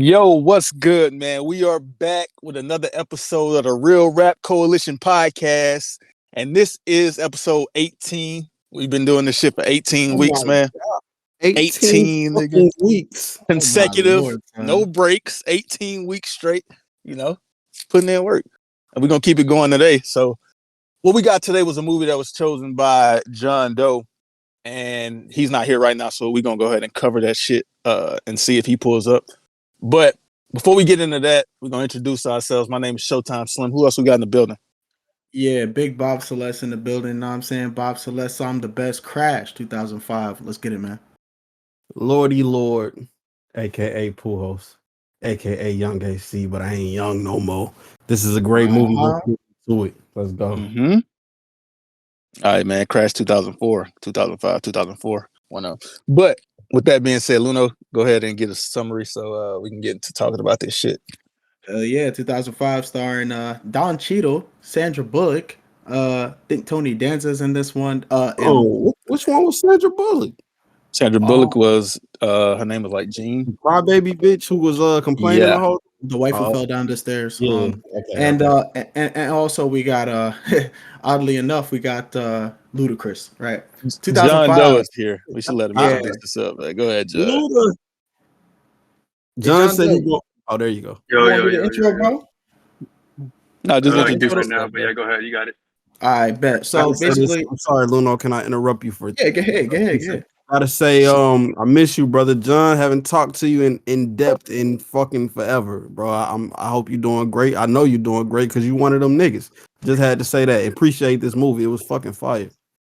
Yo, what's good, man? We are back with another episode of the Real Rap Coalition podcast, and this is episode 18. We've been doing this shit for 18 Oh weeks, my man. 18 18 nigga, fucking weeks. Oh my consecutive, Lord, no son. breaks, 18 weeks straight, putting in work. And we're going to keep it going today. So, what we got today was a movie that was chosen by John Doe, and he's not here right now, so we're going to go ahead and cover that shit and see if he pulls up. But before we get into that, we're going to introduce ourselves. My name is Showtime Slim. Who else we got in the building? Yeah, big Bob Celeste in the building. Know what I'm saying? Bob Celeste, I'm the best. Crash 2005. Let's get it, man. Lordy Lord, aka Pujols, aka Young AC, but I ain't young no more. This is a great movie. Let's get to it. Let's go. Mm-hmm. All right, man. Crash 2004, 2005, 2004. One up. But with that being said, Luno, go ahead and get a summary so we can get into talking about this shit. Yeah, 2005, starring Don Cheadle, Sandra Bullock. I think Tony Danza's in this one. Which one was Sandra Bullock? Sandra Bullock was her name was like Jean. Crybaby bitch who was complaining the whole the wife who fell down the stairs. Yeah. And also we got oddly enough, we got Ludacris, right? 2005. John Doe is here. We should let him introduce this up. Man. Go ahead, John. John said he go. Oh, there you go. Yo, intro, bro? No, just introduce it now, but yeah, go ahead. You got it. I bet. So basically, I'm sorry, Luno. Can I interrupt you for? Yeah, go ahead. Gotta say, I miss you, brother John. Haven't talked to you in depth in fucking forever, bro. I hope you're doing great. I know you're doing great because you one of them niggas. Just had to say that. Appreciate this movie. It was fucking fire.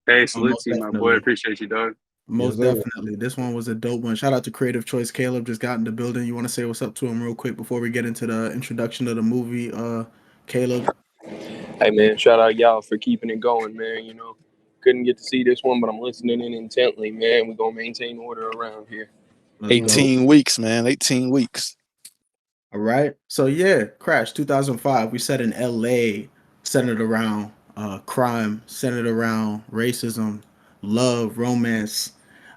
Hey, salute to you, my boy. Appreciate you, dog. Most definitely. This one was a dope one. Shout out to Creative Choice. Caleb just got in the building. You want to say what's up to him real quick before we get into the introduction of the movie, Caleb? Hey, man, shout out y'all for keeping it going, man. You know, couldn't get to see this one, but I'm listening in intently, man. We're going to maintain order around here. 18 weeks, man. 18 weeks. All right. So, yeah, Crash 2005. We set in L.A., centered around crime, centered around racism, love, romance,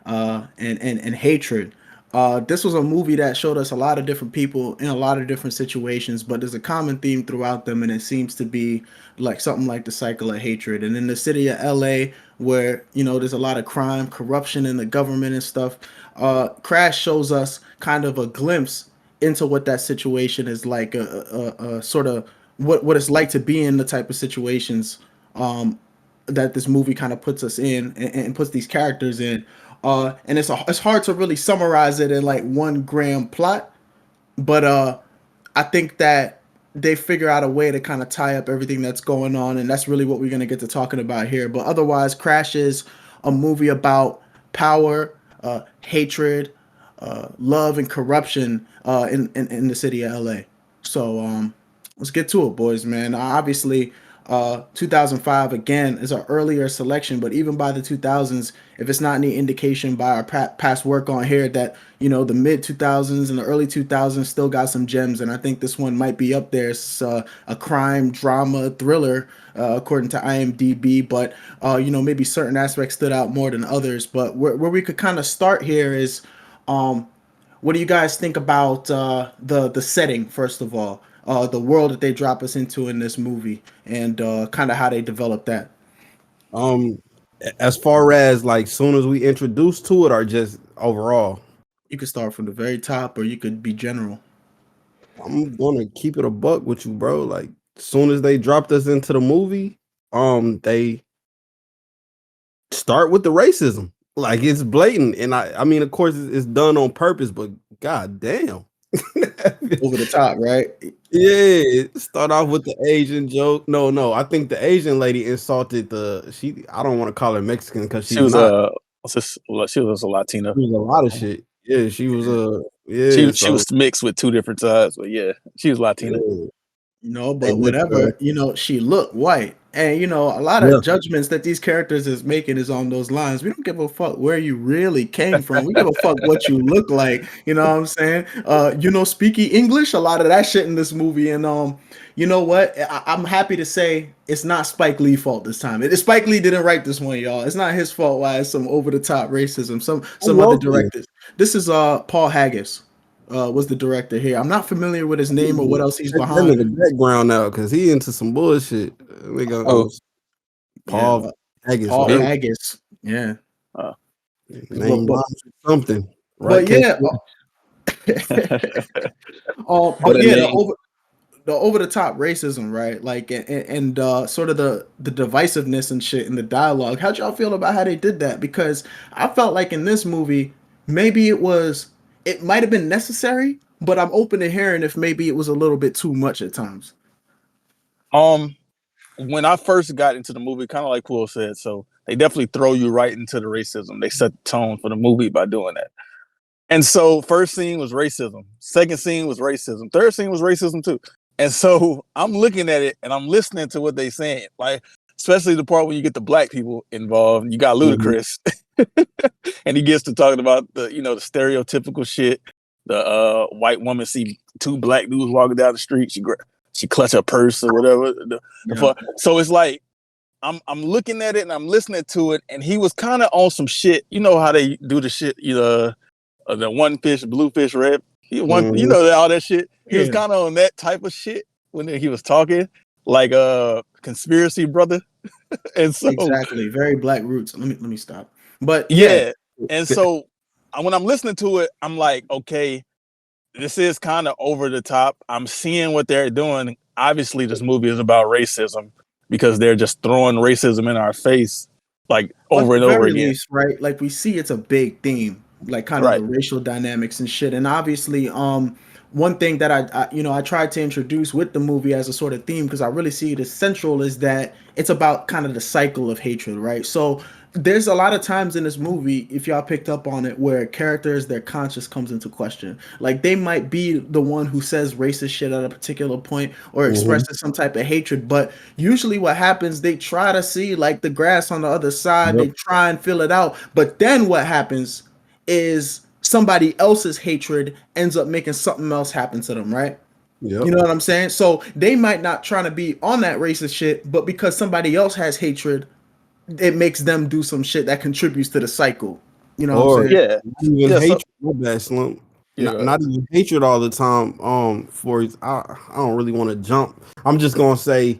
and hatred. This was a movie that showed us a lot of different people in a lot of different situations, but there's a common theme throughout them, and it seems to be like something like the cycle of hatred. And in the city of LA, where there's a lot of crime, corruption in the government and stuff, Crash shows us kind of a glimpse into what that situation is like, a sort of what it's like to be in the type of situations that this movie kind of puts us in and puts these characters in. And it's hard to really summarize it in like one grand plot, but I think that they figure out a way to kind of tie up everything that's going on, and that's really what we're gonna get to talking about here. But otherwise, Crash is a movie about power, hatred, love, and corruption in the city of LA. So let's get to it, boys, man. Obviously, 2005 again is an earlier selection, but even by the 2000s, if it's not any indication by our past work on here that the mid 2000s and the early 2000s still got some gems, and I think this one might be up there. It's a crime drama thriller according to IMDb, but maybe certain aspects stood out more than others. But where we could kind of start here is what do you guys think about the setting, first of all? The world that they drop us into in this movie, and kind of how they develop that. As far as like soon as we introduce to it, or just overall? You could start from the very top, or you could be general. I'm gonna keep it a buck with you, bro. Like, soon as they dropped us into the movie, they start with the racism. Like, it's blatant, and I mean, of course, it's done on purpose, but god damn. Over the top, right? Yeah, start off with the Asian joke. No, I think the Asian lady insulted I don't want to call her Mexican because she was a Latina. She was a lot of shit. Yeah, she was she was mixed with two different sides, but yeah, she was Latina. Yeah. But whatever, she looked white. And a lot of judgments that these characters is making is on those lines. We don't give a fuck where you really came from. We give a fuck what you look like. You know what I'm saying? Speaking English, a lot of that shit in this movie. And you know what? I'm happy to say it's not Spike Lee's fault this time. Spike Lee didn't write this one, y'all. It's not his fault why it's some over the top racism. Some other directors. This is Paul Haggis. was the director here. I'm not familiar with his name or what else he's Check that behind. nigga background out because he into some bullshit. Nigga, Oh. Paul Yeah, Haggis. Paul whatever. Haggis. Yeah. Name but- rhymes with something. Right? But yeah, but yeah, the over the top racism, right? Like and sort of the divisiveness and shit in the dialogue. How'd y'all feel about how they did that? Because I felt like in this movie, maybe it might have been necessary, but I'm open to hearing if maybe it was a little bit too much at times. When I first got into the movie, kind of like Quill said, so they definitely throw you right into the racism. They set the tone for the movie by doing that. And so first scene was racism. Second scene was racism. Third scene was racism too. And so I'm looking at it and I'm listening to what they saying. Like, especially the part when you get the black people involved. You got Ludacris. And he gets to talking about the stereotypical shit. The white woman see two black dudes walking down the street. She clutch her purse or whatever. So it's like I'm looking at it and I'm listening to it, and he was kind of on some shit. You know how they do the shit, the one fish, blue fish, red. All that shit. He was kind of on that type of shit when he was talking, like conspiracy brother. And so exactly, very Black Roots. Let me stop. But yeah. And so when I'm listening to it, I'm like, okay, this is kind of over the top. I'm seeing what they're doing. Obviously, this movie is about racism because they're just throwing racism in our face, like over and over again. Least, right? Like we see it's a big theme, like kind of the racial dynamics and shit. And obviously, one thing that I tried to introduce with the movie as a sort of theme, because I really see it as central, is that it's about kind of the cycle of hatred, right? So there's a lot of times in this movie, if y'all picked up on it, where characters, their conscience comes into question. Like they might be the one who says racist shit at a particular point or expresses some type of hatred, but usually what happens, they try to see like the grass on the other side, they try and fill it out, but then what happens is somebody else's hatred ends up making something else happen to them, right? You know what I'm saying? So they might not try to be on that racist shit, but because somebody else has hatred, it makes them do some shit that contributes to the cycle. You know what I'm saying? Hatred, my bad, Slump. Not even hatred all the time. I don't really want to jump. I'm just gonna say,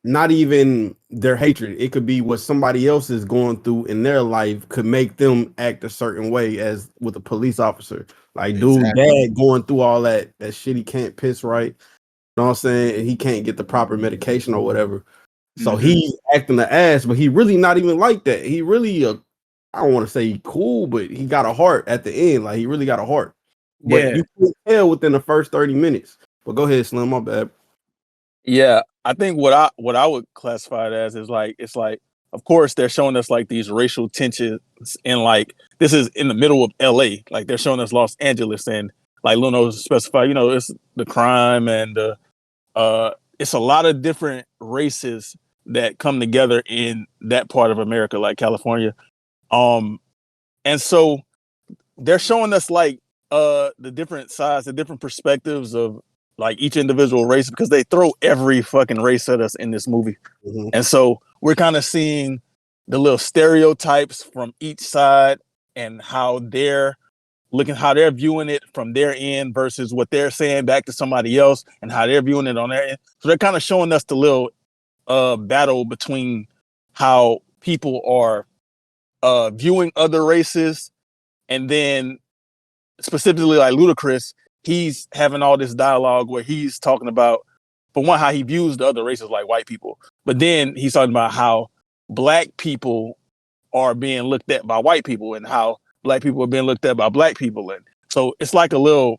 not even their hatred. It could be what somebody else is going through in their life could make them act a certain way, as with a police officer. Like, dude, dad going through all that shit. He can't piss right. You know what I'm saying? And he can't get the proper medication or whatever. So he's acting the ass, but he really not even like that. He really, I don't want to say cool, but he got a heart at the end. Like he really got a heart. But you can't tell within the first 30 minutes. But go ahead, Slim. My bad. Yeah, I think what I would classify it as is like, it's like, of course they're showing us like these racial tensions, and like this is in the middle of LA. Like they're showing us Los Angeles, and like Luno specified, it's the crime and it's a lot of different races that come together in that part of America, like California. And so they're showing us like the different sides, the different perspectives of like each individual race, because they throw every fucking race at us in this movie. And so we're kind of seeing the little stereotypes from each side and how they're viewing it from their end versus what they're saying back to somebody else and how they're viewing it on their end. So they're kind of showing us the little battle between how people are viewing other races, and then specifically like Ludacris, he's having all this dialogue where he's talking about, for one, how he views the other races like white people, but then he's talking about how black people are being looked at by white people and how black people are being looked at by black people. And so it's like a little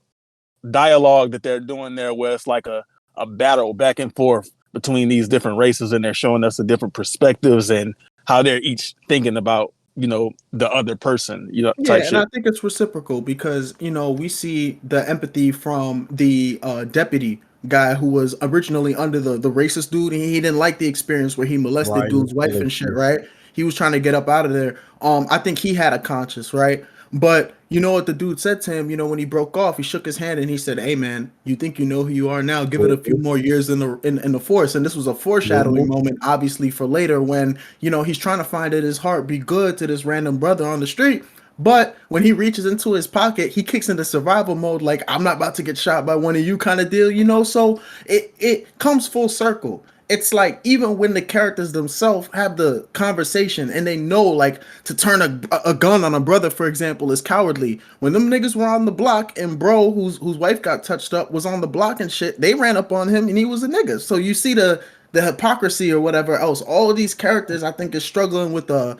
dialogue that they're doing there where it's like a battle back and forth between these different races, and they're showing us the different perspectives and how they're each thinking about, the other person, type shit. And I think it's reciprocal because, we see the empathy from the deputy guy who was originally under the racist dude, and he didn't like the experience where he molested dude's wife and shit, right? He was trying to get up out of there. I think he had a conscience, right? But you know what the dude said to him, when he broke off, he shook his hand and he said, "Hey man, you think you know who you are now? Give it a few more years in the force." And this was a foreshadowing moment, obviously, for later when, he's trying to find in his heart, be good to this random brother on the street. But when he reaches into his pocket, he kicks into survival mode, like I'm not about to get shot by one of you kind of deal, you know? So it comes full circle. It's like even when the characters themselves have the conversation and they know like to turn a gun on a brother, for example, is cowardly. When them niggas were on the block and bro whose wife got touched up was on the block and shit, they ran up on him and he was a nigga. So you see the hypocrisy or whatever else. All of these characters I think is struggling with a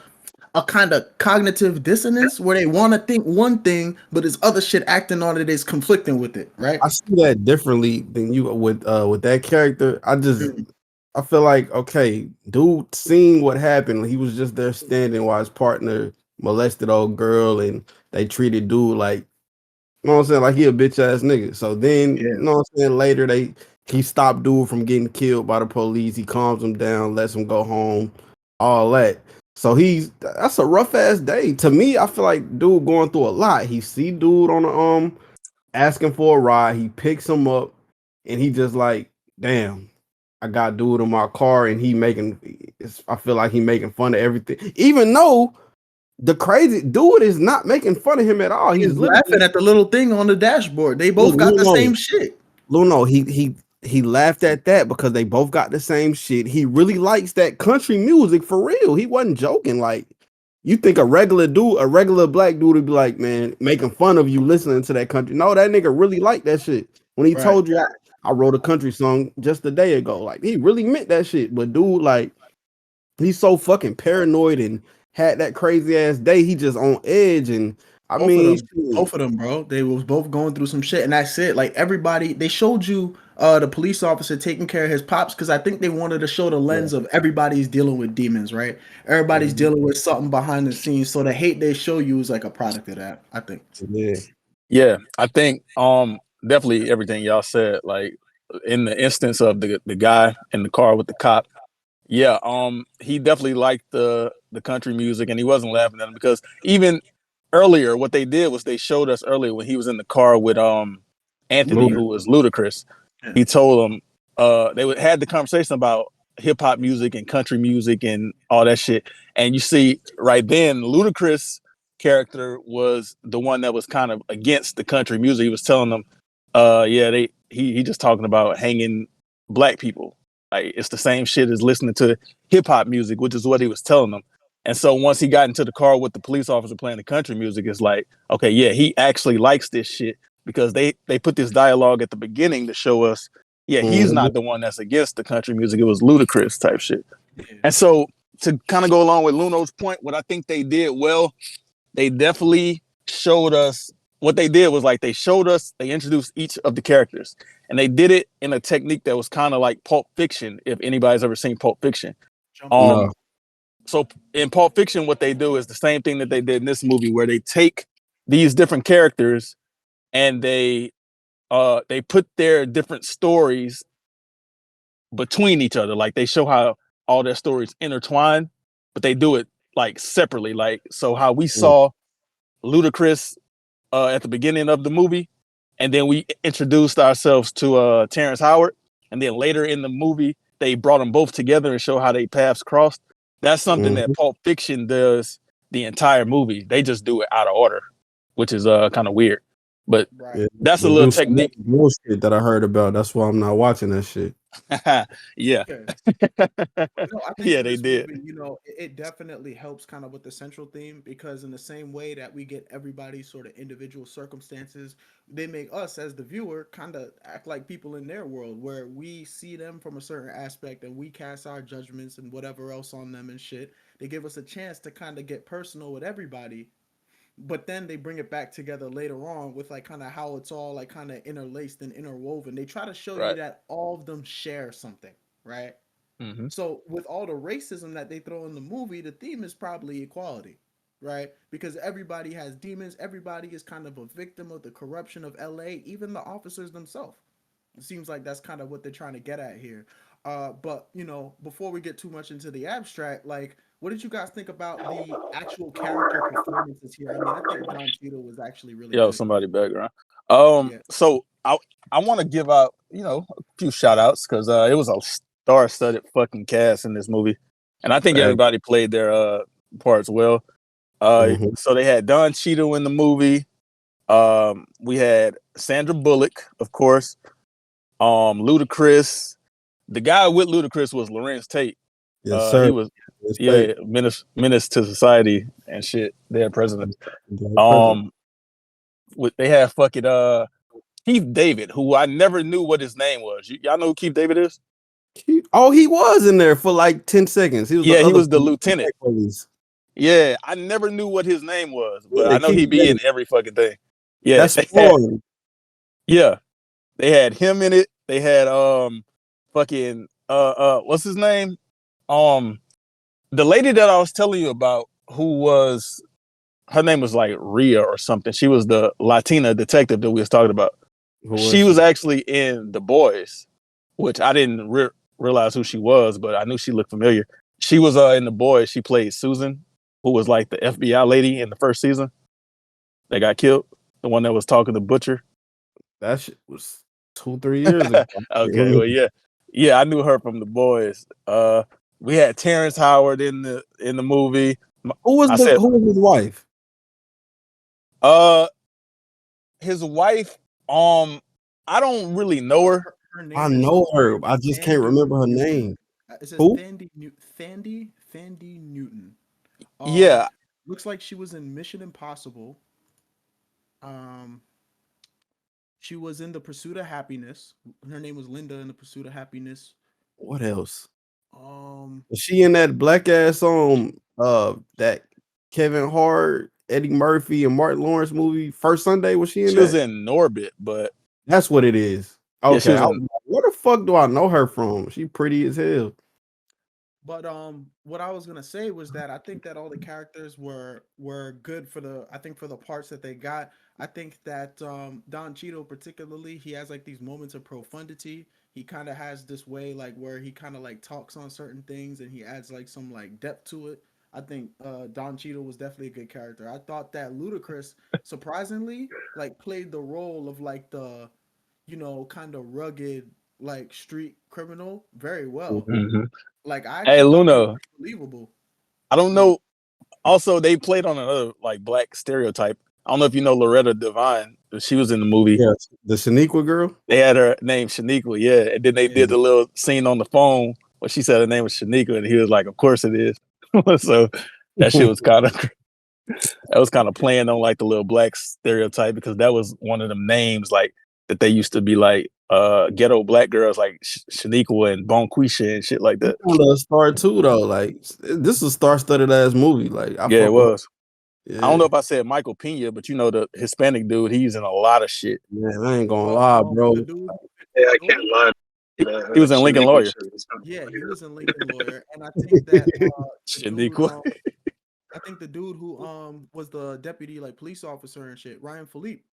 kind of cognitive dissonance where they want to think one thing, but this other shit acting on it is conflicting with it, right? I see that differently than you with that character. I feel like, okay, dude seen what happened. He was just there standing while his partner molested old girl and they treated dude like, you know what I'm saying, like he a bitch ass nigga. So then, you know what I'm saying, later he stopped dude from getting killed by the police. He calms him down, lets him go home, all that. So that's a rough ass day. To me, I feel like dude going through a lot. He see dude on the asking for a ride, he picks him up, and he just like, damn, I got dude in my car, and I feel like he making fun of everything. Even though the crazy dude is not making fun of him at all. He's laughing at the little thing on the dashboard. They both got the same shit. Luno, he laughed at that because they both got the same shit. He really likes that country music for real. He wasn't joking. Like, you think a regular black dude would be like, man, making fun of you listening to that country. No, that nigga really liked that shit. When he told you I wrote a country song just a day ago, like he really meant that shit. But dude, like, he's so fucking paranoid and had that crazy ass day. He just on edge. And both of them, bro. They was both going through some shit, and that's it. Like everybody, they showed you the police officer taking care of his pops because I think they wanted to show the lens of everybody's dealing with demons, right? Everybody's dealing with something behind the scenes. So the hate they show you is like a product of that, I think. Yeah, I think definitely everything y'all said. Like in the instance of the guy in the car with the cop, yeah, he definitely liked the country music, and he wasn't laughing at him because even earlier, what they did was they showed us earlier when he was in the car with Anthony, who was Ludacris. Yeah. He told him they had the conversation about hip hop music and country music and all that shit. And you see right then, Ludacris character was the one that was kind of against the country music. He was telling them, he just talking about hanging black people. Like it's the same shit as listening to hip hop music, which is what he was telling them. And so once he got into the car with the police officer playing the country music, it's like, okay, yeah, he actually likes this shit because they put this dialogue at the beginning to show us, he's not the one that's against the country music. It was Ludacris type shit. And so to kind of go along with Luno's point, what I think they did well, they definitely showed us what they did was like they introduced each of the characters, and they did it in a technique that was kind of like Pulp Fiction, if anybody's ever seen Pulp Fiction. So in Pulp Fiction, what they do is the same thing that they did in this movie, where they take these different characters and they put their different stories between each other. Like they show how all their stories intertwine, but they do it like separately. Like, so how we saw Ludacris at the beginning of the movie, and then we introduced ourselves to Terrence Howard, and then later in the movie, they brought them both together and show how they paths crossed. That's something that Pulp Fiction does the entire movie. They just do it out of order, which is kind of weird. But that's a little technique. Bullshit that I heard about. That's why I'm not watching that shit. Yeah. They did. Movie, it definitely helps kind of with the central theme, because in the same way that we get everybody's sort of individual circumstances, they make us as the viewer kind of act like people in their world, where we see them from a certain aspect and we cast our judgments and whatever else on them and shit. They give us a chance to kind of get personal with everybody. But then they bring it back together later on with like kind of how it's all like kind of interlaced and interwoven. They try to show you that all of them share something, right? Mm-hmm. So with all the racism that they throw in the movie, the theme is probably equality, right? Because everybody has demons. Everybody is kind of a victim of the corruption of LA, even the officers themselves. It seems like that's kind of what they're trying to get at here. But, before we get too much into the abstract, like, what did you guys think about the actual character performances here? I mean, I think Don Cheadle was actually really good. Somebody background. So I want to give out, a few shout outs, because it was a star-studded fucking cast in this movie. And I think everybody played their parts well. Mhm. So they had Don Cheadle in the movie. We had Sandra Bullock, of course. Ludacris. The guy with Ludacris was Lorenz Tate. Yes, sir. He was menace to society and shit. Their president. They had fucking Keith David, who I never knew what his name was. Y'all know who Keith David is? He was in there for like 10 seconds. He was the lieutenant. Yeah, I never knew what his name was, but I know he'd be in every fucking thing. Yeah, that's Spawn. Yeah, they had him in it. They had fucking what's his name? The lady that I was telling you about, her name was like Rhea or something. She was the Latina detective that we was talking about. She was actually in The Boys, which I didn't realize who she was, but I knew she looked familiar. She was in The Boys. She played Susan, who was like the FBI lady in the first season that got killed. The one that was talking to Butcher. That shit was 2-3 years ago. Okay, well, yeah, I knew her from The Boys. We had Terrence Howard in the movie. Who was his wife? His wife. I don't really know her. I know her. I just can't remember her name. It says Who? Thandie Newton. Yeah. Looks like she was in Mission Impossible. She was in The Pursuit of Happiness. Her name was Linda in The Pursuit of Happiness. What else? Was she in that black ass that Kevin Hart, Eddie Murphy, and Martin Lawrence movie First Sunday? Was she in? She was in Norbit, but that's what it is. Okay, yeah, where the fuck do I know her from? She pretty as hell. But what I was gonna say was that I think that all the characters were good for the parts that they got. I think that Don Cheadle particularly, he has like these moments of profundity. He kind of has this way like where he kind of like talks on certain things and he adds like some like depth to it. I think Don Cheadle was definitely a good character. I thought that Ludacris surprisingly like played the role of like the, kind of rugged like street criminal very well. Mm-hmm. Like hey Luna, believable. I don't know. Also, they played on another like black stereotype. I don't know if you know Loretta Devine. She was in the movie. Yeah, the Shaniqua girl. They had her name Shaniqua, yeah. And then they did the little scene on the phone where she said her name was Shaniqua, and he was like, "Of course it is." So that shit was kind of playing on like the little black stereotype because that was one of them names like that they used to be like ghetto black girls like Shaniqua and Bonquisha and shit like that. A star too though. Like this is a star-studded ass movie. Like it was. Yeah. I don't know if I said Michael Pena, but the Hispanic dude, he's in a lot of shit. Man, I ain't gonna lie, bro. Yeah, I can't lie. He was in Lincoln Lawyer. Yeah, he was in Lincoln Lawyer, and I think that Shaniqua. I think the dude who was the deputy like police officer and shit, Ryan Philippe.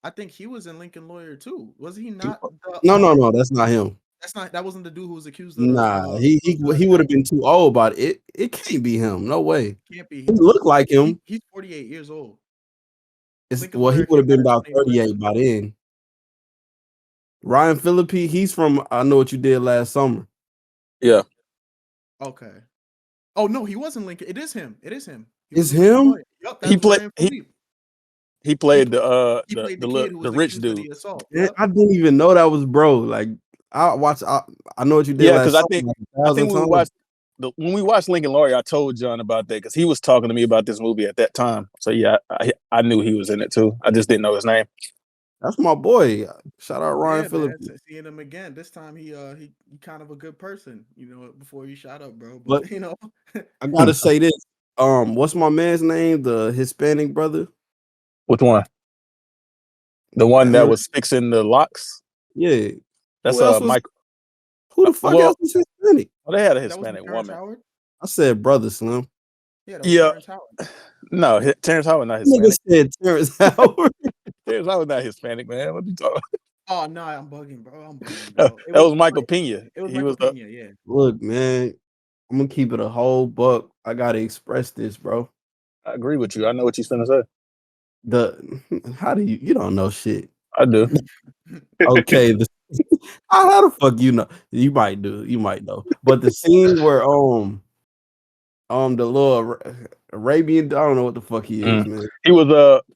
I think he was in Lincoln Lawyer too. Was he not? No, that's not him. That wasn't the dude who was accused of. Nah, he would have been too old, but it can't be him. No way. Can't be. He looked like him. He's 48 years old. He would have been about 38 by then. Ryan Phillippe, he's from I Know What You Did Last Summer. Yeah. Okay. Oh no, he wasn't Lincoln. It is him. It's him. Yep, he played the rich dude. Yeah, I didn't even know that was bro. Like I Know What You Did. Yeah, because I think when we watched Lincoln Lawyer, I told John about that because he was talking to me about this movie at that time. So yeah, I knew he was in it too. I just didn't know his name. That's my boy. Shout out Ryan Phillippe. Seeing him again. This time he kind of a good person, before he shot up, bro. But I gotta say this. What's my man's name? The Hispanic brother. Which one? The one that was fixing the locks? Yeah. That's Michael. Who the fuck else was Hispanic? Well, they had a Hispanic woman. Howard? I said brother Slim. Yeah. Terrence Howard. No, Terrence Howard not Hispanic. Nigga said Terrence Howard. Terrence Howard not Hispanic, man. What are you talking? Oh no, I'm bugging, bro. That was Michael Pena. He was Pena, yeah. Look, man, I'm gonna keep it a whole buck. I gotta express this, bro. I agree with you. I know what you're gonna say. How do you don't know shit? I do. Okay, how the fuck you know? You might know. But the scene where The little Arabian, I don't know what the fuck he is, man. He was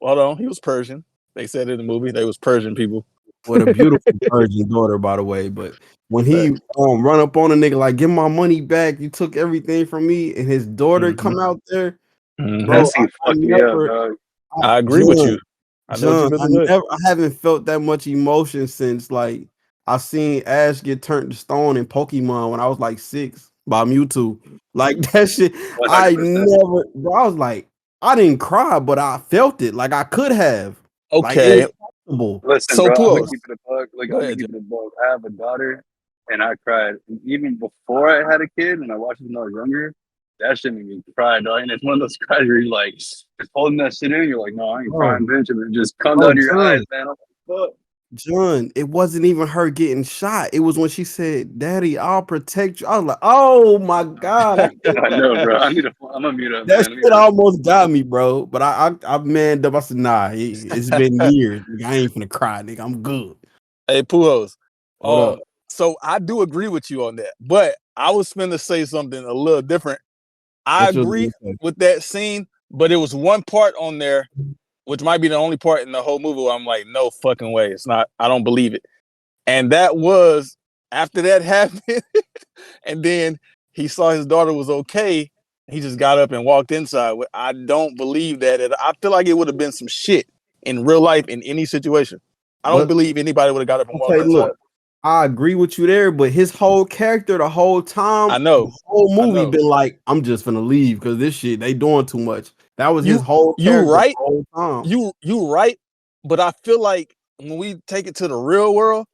hold on, he was Persian. They said in the movie they was Persian people. With a beautiful virgin daughter, by the way. But when he run up on a nigga like, give my money back, you took everything from me, and his daughter come out there, bro. That scene fucked me up, dog. I agree with you. I know what John, you I haven't felt that much emotion since like I seen Ash get turned to stone in Pokemon when I was like 6 by Mewtwo. Like that shit, I 100%. never. Bro, I was like, I didn't cry, but I felt it. Like I could have. Okay. Like, it's possible. Listen, So bro, I'm Pujols. gonna keep it a bug. Like, Go I'm gonna ahead, keep it a bug. I have a daughter, and I cried even before I had a kid, and I watched it when I was younger. That shit made me cry, dog. And it's one of those cries where you're like, just holding that shit in. You're like, no, I ain't Bro. crying, bitch. And it just comes Bro, out of your John. eyes, man. I'm like, fuck. John, it wasn't even her getting shot. It was when she said, "Daddy, I'll protect you." I was like, "Oh my god!" I know, bro. I'm gonna mute up, That man. shit almost got me, bro. But I manned up. I said, "Nah, it's been years. Nigga, I ain't finna cry, nigga. I'm good." Hey, Pujols. Hold up. So I do agree with you on that, but I was finna say something a little different. I What you was agree gonna say? with that scene, but it was one part on there, which might be the only part in the whole movie where I'm like, no fucking way. It's not, I don't believe it. And that was after that happened, and then he saw his daughter was okay. He just got up and walked inside. I don't believe that. I feel like it would have been some shit in real life in any situation. I don't But- believe anybody would have got up and walked Okay, inside. look, I agree with you there, but his whole character the whole time, I know. the whole movie know. been like, I'm just finna leave because this shit, they doing too much. That was his whole You character right. the whole time. You right, but I feel like when we take it to the real world,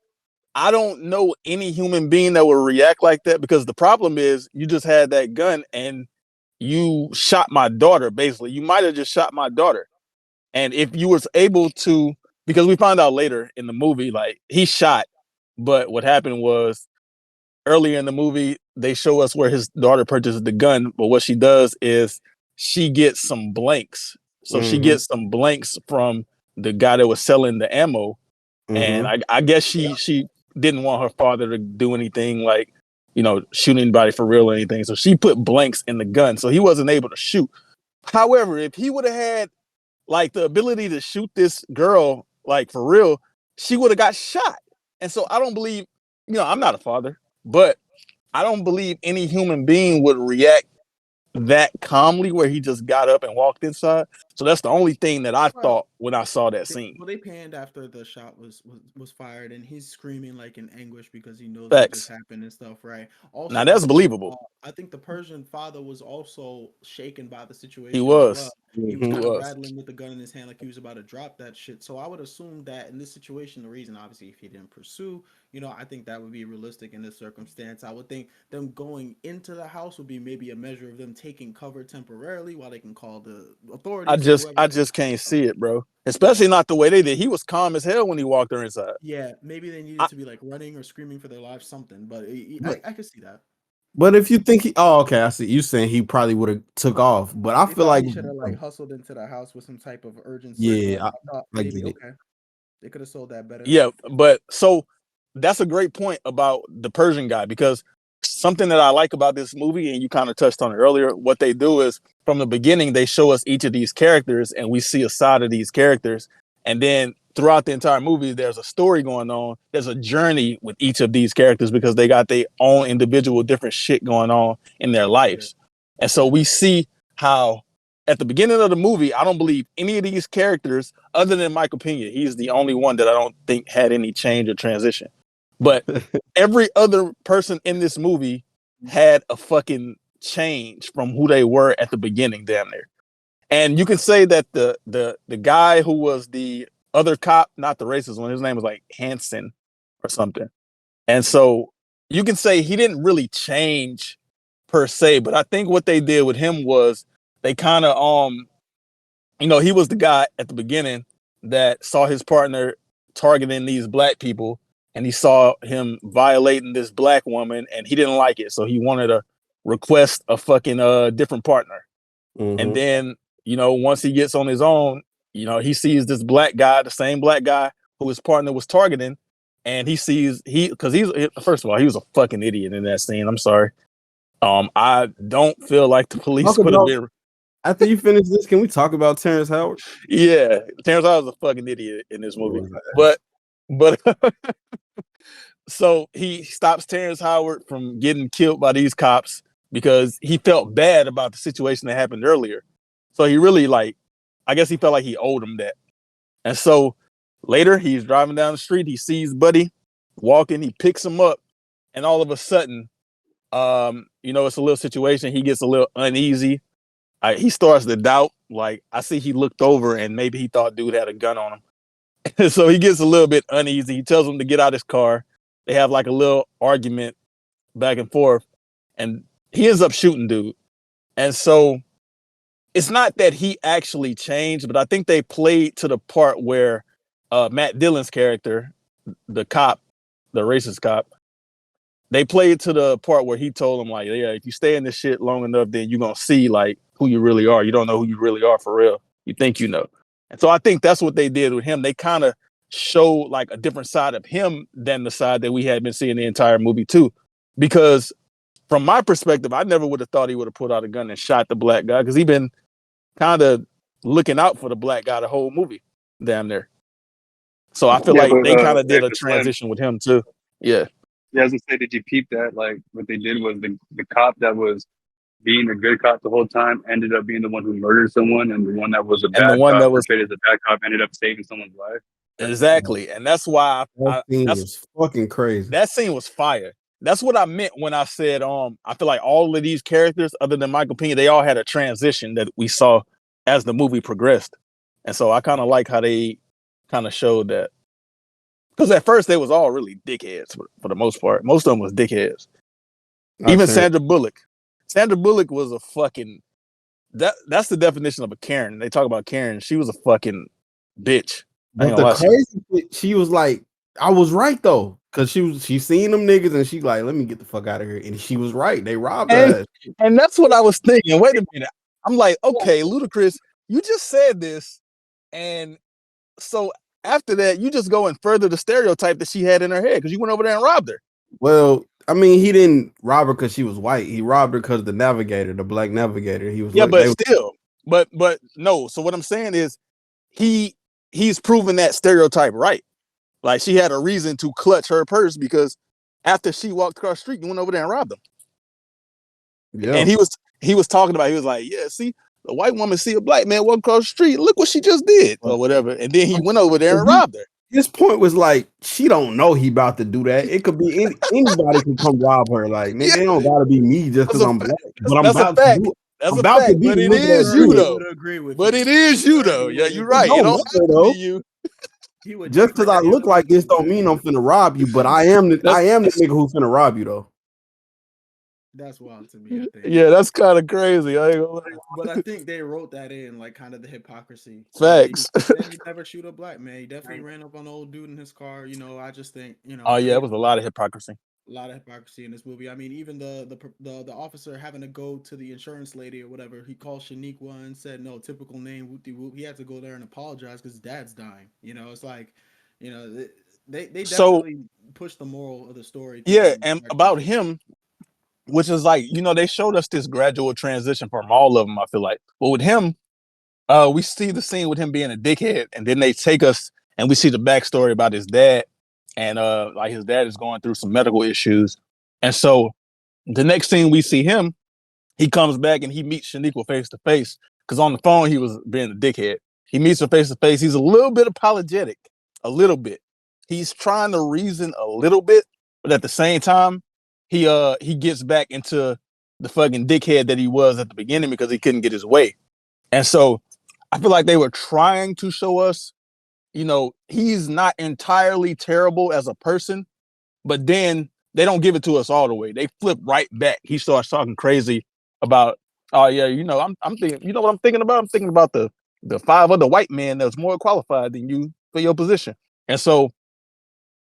I don't know any human being that would react like that, because the problem is you just had that gun and you shot my daughter. Basically, you might have just shot my daughter. And if you was able to, because we found out later in the movie, like he shot, but what happened was earlier in the movie, they show us where his daughter purchases the gun, but what she does is she gets some blanks. So she gets some blanks from the guy that was selling the ammo. And I guess she didn't want her father to do anything like, shoot anybody for real or anything. So she put blanks in the gun. So he wasn't able to shoot. However, if he would have had like the ability to shoot this girl, like for real, she would have got shot. And so I don't believe, I'm not a father, but I don't believe any human being would react that calmly where he just got up and walked inside. So that's the only thing that I thought when I saw that scene. Well, they panned after the shot was fired, and he's screaming like in anguish because he knows Facts. what just happened and stuff, right? Also, Now that's believable. I think the Persian father was also shaken by the situation. He was. As well. He was He kind of was. rattling with the gun in his hand like he was about to drop that shit. So I would assume that in this situation, the reason obviously if he didn't pursue, I think that would be realistic in this circumstance. I would think them going into the house would be maybe a measure of them taking cover temporarily while they can call the authorities. I just can't see it, bro. Especially not the way they did. He was calm as hell when he walked her inside. Yeah, maybe they needed to be like running or screaming for their lives, something. But I could see that. But if you think okay, I see you saying he probably would have took off, but I feel like he should have like hustled into the house with some type of urgency. Yeah, I thought I maybe get it. okay, they could have sold that better. Yeah, but so that's a great point about the Persian guy, because something that I like about this movie, and you kind of touched on it earlier, what they do is from the beginning, they show us each of these characters and we see a side of these characters. And then throughout the entire movie, there's a story going on. There's a journey with each of these characters because they got their own individual different shit going on in their lives. And so we see how at the beginning of the movie, I don't believe any of these characters, other than Michael Pena. He's the only one that I don't think had any change or transition. But every other person in this movie had a fucking change from who they were at the beginning, damn near. And you can say that the guy who was the other cop, not the racist one, his name was like Hanson or something. And so you can say he didn't really change per se, but I think what they did with him was they kind of he was the guy at the beginning that saw his partner targeting these black people, and he saw him violating this black woman and he didn't like it. So he wanted to request a fucking different partner. And then, once he gets on his own, he sees this black guy, the same black guy who his partner was targeting. And he sees, because he's, first of all, he was a fucking idiot in that scene. I'm sorry. I don't feel like the police Talk would have about been. after you finish this. Can we talk about Terrence Howard? Yeah, Terrence Howard was a fucking idiot in this movie. Was But so he stops Terrence Howard from getting killed by these cops because he felt bad about the situation that happened earlier. So he really I guess he felt like he owed him that. And so later he's driving down the street, he sees Buddy walking, he picks him up, and all of a sudden, it's a little situation. He gets a little uneasy. He starts to doubt. Like, I see he looked over and maybe he thought dude had a gun on him. So he gets a little bit uneasy. He tells him to get out his car. They have like a little argument back and forth, and he ends up shooting dude. And so it's not that he actually changed, but I think they played to the part where Matt Dillon's character, the cop, the racist cop, they played to the part where he told him, like, yeah, if you stay in this shit long enough, then you're going to see, like, who you really are. You don't know who you really are for real. You think you know. And so I think that's what they did with him. They kind of showed, like, a different side of him than the side that we had been seeing the entire movie, too. Because from my perspective, I never would have thought he would have pulled out a gun and shot the black guy, because he been kind of looking out for the black guy the whole movie down there. So I feel like they kind of did a transition with him, too. Yeah. Yeah, I was gonna say, did you peep that? Like, what they did was the cop that was being a good cop the whole time ended up being the one who murdered someone, and the one that was a bad cop, portrayed as a bad cop, ended up saving someone's life. Exactly, and that's why that scene was fucking crazy. That scene was fire. That's what I meant when I said I feel like all of these characters, other than Michael Pena, they all had a transition that we saw as the movie progressed, and so I kind of like how they kind of showed that. Because at first they was all really dickheads for the most part. Most of them was dickheads. Even Sandra Bullock. Sandra Bullock was a fucking that's the definition of a Karen. They talk about Karen. She was a fucking bitch. But the crazy shit, she was like, I was right though. Cause she seen them niggas and she like, let me get the fuck out of here. And she was right. They robbed her. And that's what I was thinking. Wait a minute. I'm like, okay, Ludacris, you just said this. And so after that, you just go and further the stereotype that she had in her head because you went over there and robbed her. Well, I mean, he didn't rob her because she was white. He robbed her because the navigator, the black navigator. He was but no. So what I'm saying is, he's proven that stereotype right. Like, she had a reason to clutch her purse because after she walked across the street, you went over there and robbed him. Yeah, and he was talking about. He was like, yeah, see. The white woman see a black man walk across the street. Look what she just did, or whatever. And then he went over there and robbed her. His point was like, she don't know he about to do that. It could be anybody can come rob her. Like, nigga, it don't gotta be me just because I'm black. But I'm about to do it. That's a fact. But it is you though. But it is you though. Yeah, you're right. It don't have to be you. Just because I look like this don't mean I'm finna rob you. But I am the nigga who's finna rob you though. That's wild to me, I think. Yeah, that's kind of crazy. But I think they wrote that in, like, kind of the hypocrisy. Facts. He never shoot a black man. He definitely ran up on an old dude in his car. I just think, Oh yeah, it was a lot of hypocrisy. A lot of hypocrisy in this movie. I mean, even the officer having to go to the insurance lady or whatever, he called Shaniqua and said, no, typical name, whoop-de-whoop. He had to go there and apologize because his dad's dying. It's like, they definitely push the moral of the story. Yeah, and about him, which is like, they showed us this gradual transition from all of them, I feel like. But with him, we see the scene with him being a dickhead, and then they take us and we see the backstory about his dad. And like, his dad is going through some medical issues. And so the next scene we see him, he comes back and he meets Shaniqua face to face. Because on the phone, he was being a dickhead. He meets her face to face. He's a little bit apologetic. A little bit. He's trying to reason a little bit, but at the same time, he gets back into the fucking dickhead that he was at the beginning because he couldn't get his way. And so I feel like they were trying to show us, he's not entirely terrible as a person, but then they don't give it to us all the way. They flip right back. He starts talking crazy about, oh yeah, I'm thinking, you know what I'm thinking about? I'm thinking about the 5 other white men that's more qualified than you for your position. And so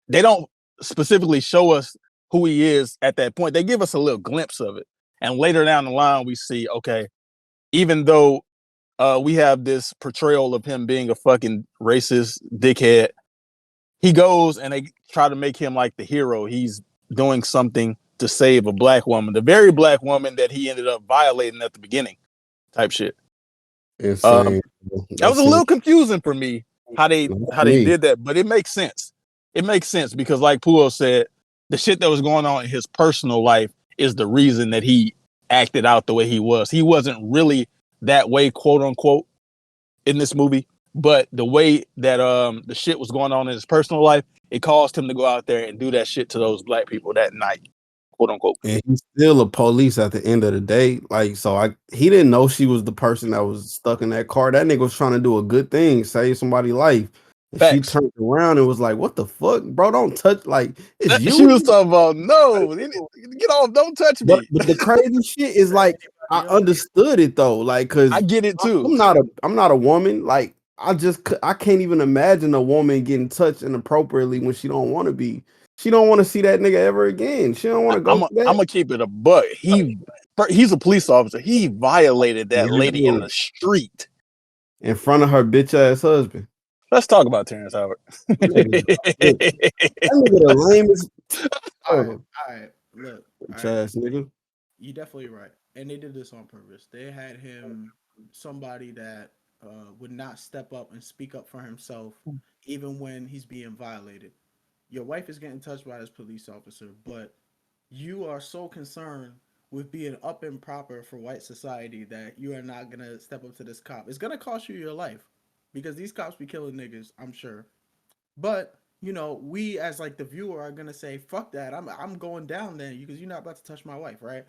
they don't specifically show us who he is at that point. They give us a little glimpse of it. And later down the line, we see, okay, even though we have this portrayal of him being a fucking racist dickhead, he goes and they try to make him like the hero. He's doing something to save a black woman, the very black woman that he ended up violating at the beginning, type shit. Insane. That was a little confusing for me how they me. did that, but it makes sense. It makes sense because, like Puo said, the shit that was going on in his personal life is the reason that he acted out the way he was. He wasn't really that way, quote unquote, in this movie, but the way that the shit was going on in his personal life, it caused him to go out there and do that shit to those black people that night, quote unquote. And he's still a police at the end of the day. Like, so he didn't know she was the person that was stuck in that car. That nigga was trying to do a good thing, save somebody's life. And she turned around and was like, "What the fuck, bro? Don't touch, like, it's you." She was talking about, no, get off, don't touch me. But the crazy shit is, like, I understood it though, like, cause I get it too. I'm not a woman. Like, I can't even imagine a woman getting touched inappropriately when she don't want to be. She don't want to see that nigga ever again. She don't want to go. I'm gonna keep it a buck. He's a police officer. He violated that lady in the street in front of her bitch ass husband. Let's talk about Terrence Howard. That nigga the lamest. All right. Look, ass nigga. You definitely right, and they did this on purpose. They had him somebody that would not step up and speak up for himself, even when he's being violated. Your wife is getting touched by this police officer, but you are so concerned with being up and proper for white society that you are not gonna step up to this cop. It's gonna cost you your life because these cops be killing niggas, I'm sure. But you know, we as like the viewer are gonna say, "Fuck that! I'm going down then because you're not about to touch my wife, right?"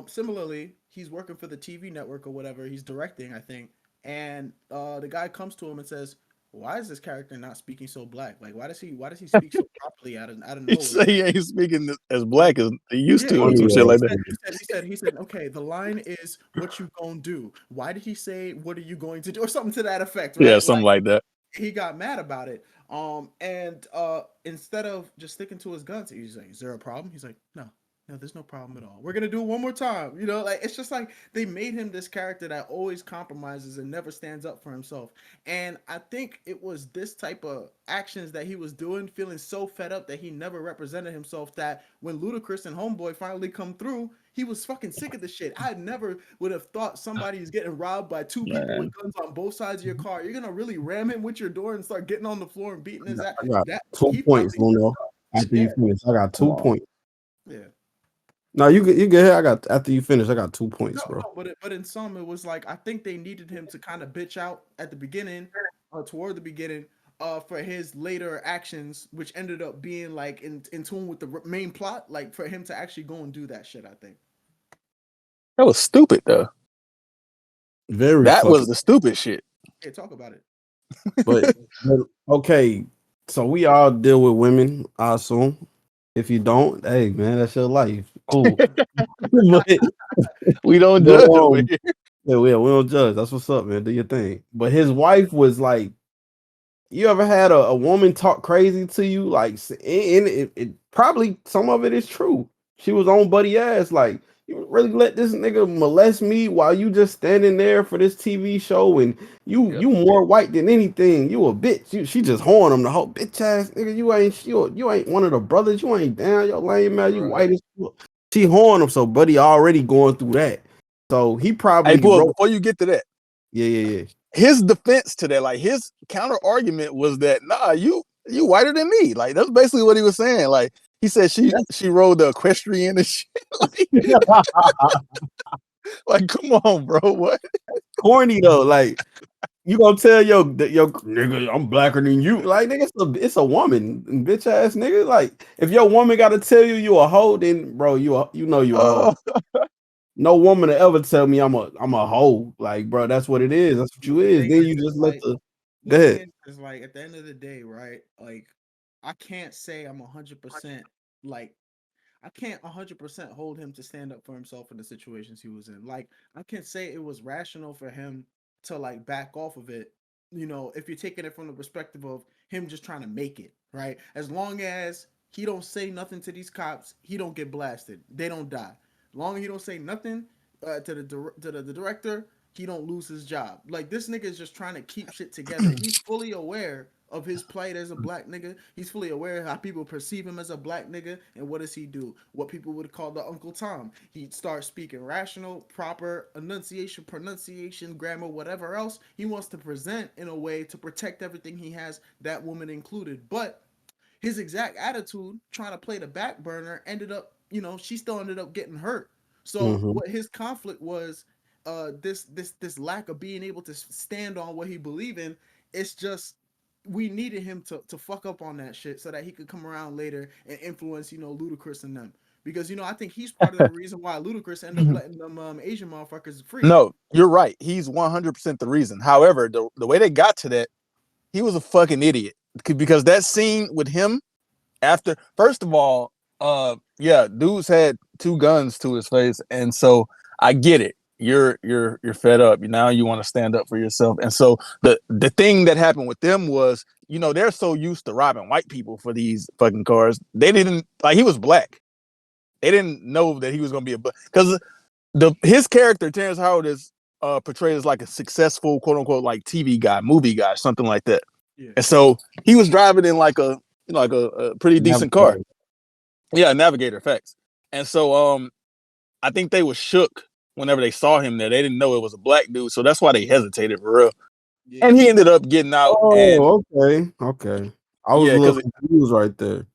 Similarly, he's working for the TV network or whatever. He's directing, I think, and the guy comes to him and says, "Why is this character not speaking so black? Like, why does he speak so properly out of nowhere?" He ain't speaking as black as he used to, or some shit like that. He said, okay, the line is, "What you gonna do?" Why did he say, "What are you going to do?" or something to that effect? Right? Yeah, something like that. He got mad about it. And instead of just sticking to his guns, he's like, "Is there a problem?" He's like, "No, there's no problem at all. We're gonna do it one more time." You know, like it's just like they made him this character that always compromises and never stands up for himself. And I think it was this type of actions that he was doing, feeling so fed up that he never represented himself, that when Ludacris and Homeboy finally come through, he was fucking sick of the shit. I never would have thought somebody is getting robbed by two people with guns on both sides of your car. You're gonna really ram him with your door and start getting on the floor and beating his ass. I got 2 points, Luno. After you finish, I got 2 points. Yeah. No, you get. I got after you finish. I got 2 points, bro. No, but in some, it was like I think they needed him to kind of bitch out at the beginning, toward the beginning, for his later actions, which ended up being like in tune with the main plot. Like for him to actually go and do that shit, I think that was stupid though. That was the stupid shit. Yeah, talk about it. But okay, so we all deal with women, I assume. If you don't, hey man, that's your life. Cool. We don't judge. Yeah, we don't judge. That's what's up, man. Do your thing. But his wife was like, you ever had a woman talk crazy to you? Like, and it probably some of it is true. She was on Buddy ass. Like, you really let this nigga molest me while you just standing there for this TV show, and you more white than anything. You a bitch. She just horn him the whole bitch ass nigga. You ain't one of the brothers. You ain't down. Yo lame man. You white as fuck. She horn him. So Buddy already going through that. So he probably. Hey, boy, before you get to that, yeah. His defense to that, like his counter argument was that, nah, you whiter than me. Like that's basically what he was saying. Like he said she rode the equestrian and shit. Like, come on, bro. What? Corny though. Like you gonna tell yo nigga, I'm blacker than you. Like nigga, it's a woman, bitch ass nigga. Like if your woman gotta tell you a hoe, then bro, you know you a hoe. No woman will ever tell me I'm a hoe. Like, bro, that's what it is. That's what you is. Then you just let the go ahead. It's like at the end of the day, right? Like, I can't say I'm 100% like I can't 100% hold him to stand up for himself in the situations he was in. Like, I can say it was rational for him to like back off of it. You know, if you're taking it from the perspective of him just trying to make it, right? As long as he don't say nothing to these cops, he don't get blasted. They don't die. Long as he don't say nothing to the director, he don't lose his job. Like this nigga is just trying to keep shit together. He's fully aware of his plight as a black nigga. He's fully aware of how people perceive him as a black nigga. And what does he do? What people would call the Uncle Tom. He starts speaking rational, proper enunciation, pronunciation, grammar, whatever else he wants to present in a way to protect everything he has, that woman included. But his exact attitude, trying to play the back burner, ended up, she still ended up getting hurt. So what his conflict was, this lack of being able to stand on what he believed in. It's just we needed him to fuck up on that shit so that he could come around later and influence, Ludacris and them. Because I think he's part of the reason why Ludacris ended up letting them Asian motherfuckers free. No, you're right. He's 100% the reason. However, the way they got to that, he was a fucking idiot because that scene with him after, first of all, dudes had 2 guns to his face, and so I get it. You're fed up. Now you want to stand up for yourself. And so the thing that happened with them was, they're so used to robbing white people for these fucking cars. They didn't he was black. They didn't know that he was gonna be because his character, Terrence Howard, is portrayed as like a successful, quote unquote, like TV guy, movie guy, something like that. Yeah. And so he was driving in like a pretty decent car. Yeah, Navigator, facts. And so I think they were shook whenever they saw him there. They didn't know it was a black dude, so that's why they hesitated for real. Yeah. And he ended up getting out. Oh, okay. I was a little confused right there.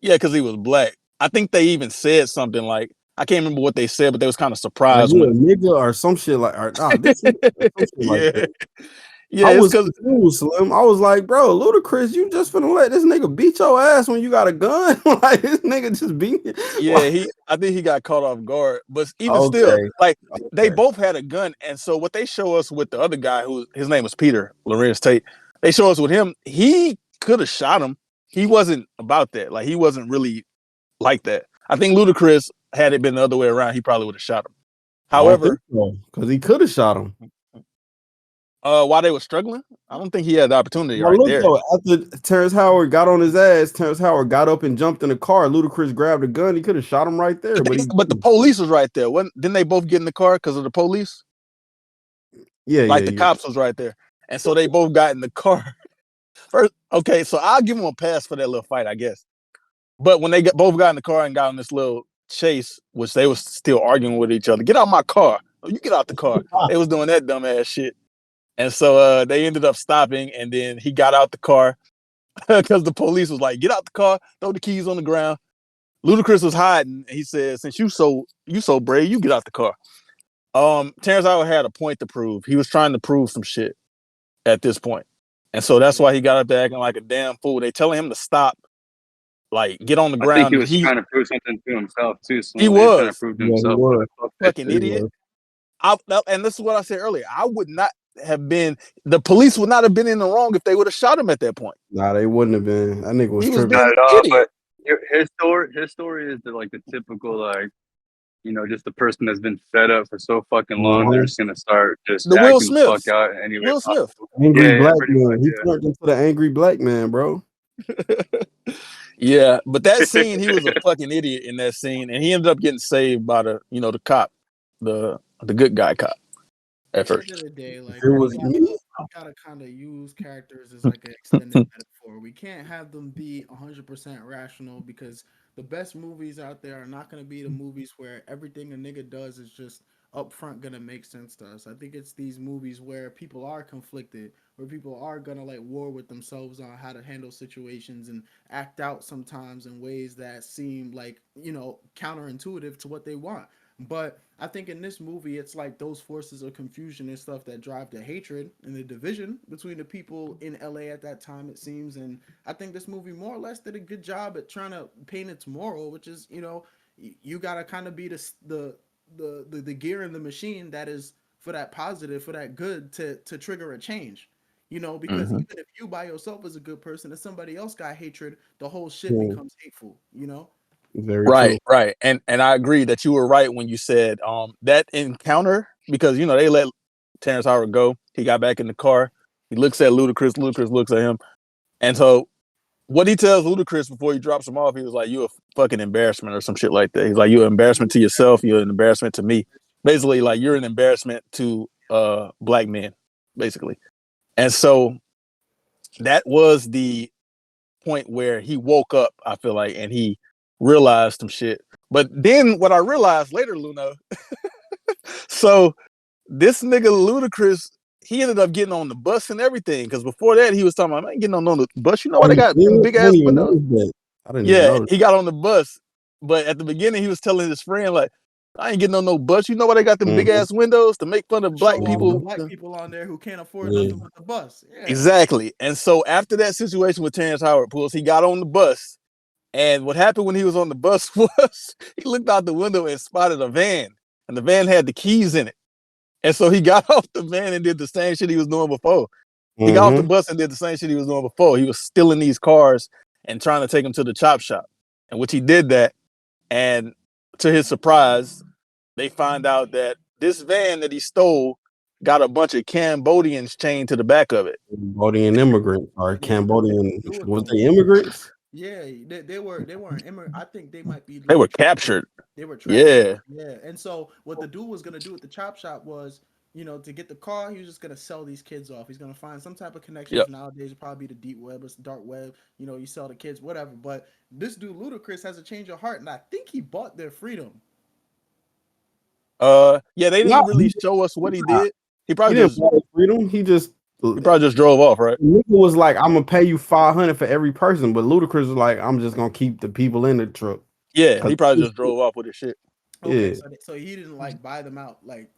Yeah, because he was black. I think they even said something like, I can't remember what they said, but they was kind of surprised. Like, a nigga or some shit like, this some shit like that. Yeah, I was confused, Slim. I was like, bro, Ludacris, you just finna let this nigga beat your ass when you got a gun? Like, this nigga just beat you. Yeah, I think he got caught off guard. But even still, they both had a gun. And so what they show us with the other guy, his name was Peter Lorenz Tate, they show us with him, he could have shot him. He wasn't about that. Like, he wasn't really like that. I think Ludacris, had it been the other way around, he probably would have shot him. However, because he could have shot him. While they were struggling, I don't think he had the opportunity there. After Terrence Howard got on his ass, Terrence Howard got up and jumped in the car. Ludacris grabbed a gun. He could have shot him right there. But the police was right there. Didn't they both get in the car because of the police? Yeah, the cops was right there. And so they both got in the car. First, okay, so I'll give them a pass for that little fight, I guess. But when they both got in the car and got on this little chase, which they was still arguing with each other, get out my car. Oh, you get out the car. They was doing that dumbass shit. And so they ended up stopping, and then he got out the car because the police was like, get out the car, throw the keys on the ground. Ludacris was hiding. He said, since you so brave, you get out the car. Terrence Howard had a point to prove. He was trying to prove some shit at this point. And so that's why he got up there acting like a damn fool. They telling him to stop, like, get on the ground. I think he was trying to prove something to himself, too. So he was. Trying to prove to himself. Fucking idiot. And this is what I said earlier. I would not have been, the police would not have been in the wrong if they would have shot him at that point. Nah, they wouldn't have been. That nigga was tripping. Not at all, but his story is like the typical, like, just the person that's been fed up for so fucking long, they're just gonna start just the Will Smith. The fuck out anyway. Will Smith. Angry black man. He turned into the angry black man, bro. Yeah, but that scene, he was a fucking idiot in that scene, and he ended up getting saved by the cop, the good guy cop. At first, at the end of the day, like, it was me. We gotta kind of use characters as like an extended metaphor. We can't have them be 100% rational, because the best movies out there are not gonna be the movies where everything a nigga does is just upfront gonna make sense to us. I think it's these movies where people are conflicted, where people are gonna like war with themselves on how to handle situations and act out sometimes in ways that seem like, counterintuitive to what they want. But I think in this movie, it's like those forces of confusion and stuff that drive the hatred and the division between the people in LA at that time, it seems. And I think this movie more or less did a good job at trying to paint its moral, which is, you got to kind of be the gear in the machine that is for that positive, for that good to trigger a change. Because even if you by yourself is a good person, if somebody else got hatred, the whole shit becomes hateful, Very right, true. right. And I agree that you were right when you said that encounter, because they let Terrence Howard go. He got back in the car. He looks at Ludacris. Ludacris looks at him. And so what he tells Ludacris before he drops him off, he was like, "You a fucking embarrassment," or some shit like that. He's like, "You're an embarrassment to yourself. You're an embarrassment to me." Basically, like, you're an embarrassment to black men, basically. And so that was the point where he woke up, I feel like, and he realized some shit. But then what I realized later, Luna, so this nigga Ludacris, he ended up getting on the bus and everything. Because before that, he was talking about, man, getting on the bus. You know why they got big ass windows? I didn't Yeah, know. he got on the bus. But at the beginning, he was telling his friend, like, I ain't getting on no bus. You know why they got them big ass windows? To make fun of black people. Black people on there who can't afford nothing but the bus. Yeah. Exactly. And so after that situation with Terrence Howard Pools, he got on the bus. And what happened when he was on the bus was he looked out the window and spotted a van. And the van had the keys in it. And so he got off the van and did the same shit he was doing before. He got off the bus and did the same shit he was doing before. He was stealing these cars and trying to take them to the chop shop. And which he did that. And to his surprise, they find out that this van that he stole got a bunch of Cambodians chained to the back of it. Cambodian immigrants or Cambodian, was they immigrants? Yeah, they weren't immigrants. I think they might be. They were captured. They were trapped. Yeah. And so what the dude was gonna do at the chop shop was, you know, to get the car, he was just gonna sell these kids off. He's gonna find some type of connections. Nowadays, it'd probably be the deep web or dark web. You know, you sell the kids, whatever. But this dude Ludacris has a change of heart, and I think he bought their freedom. Yeah, they didn't really show us what he did. He probably didn't buy freedom. He probably just drove off, right? Nigga was like, I'm gonna pay you $500 for every person, but Ludacris was like, I'm just gonna keep the people in the truck. Yeah, he probably just drove off with his shit. Okay, yeah. So he didn't like buy them out, like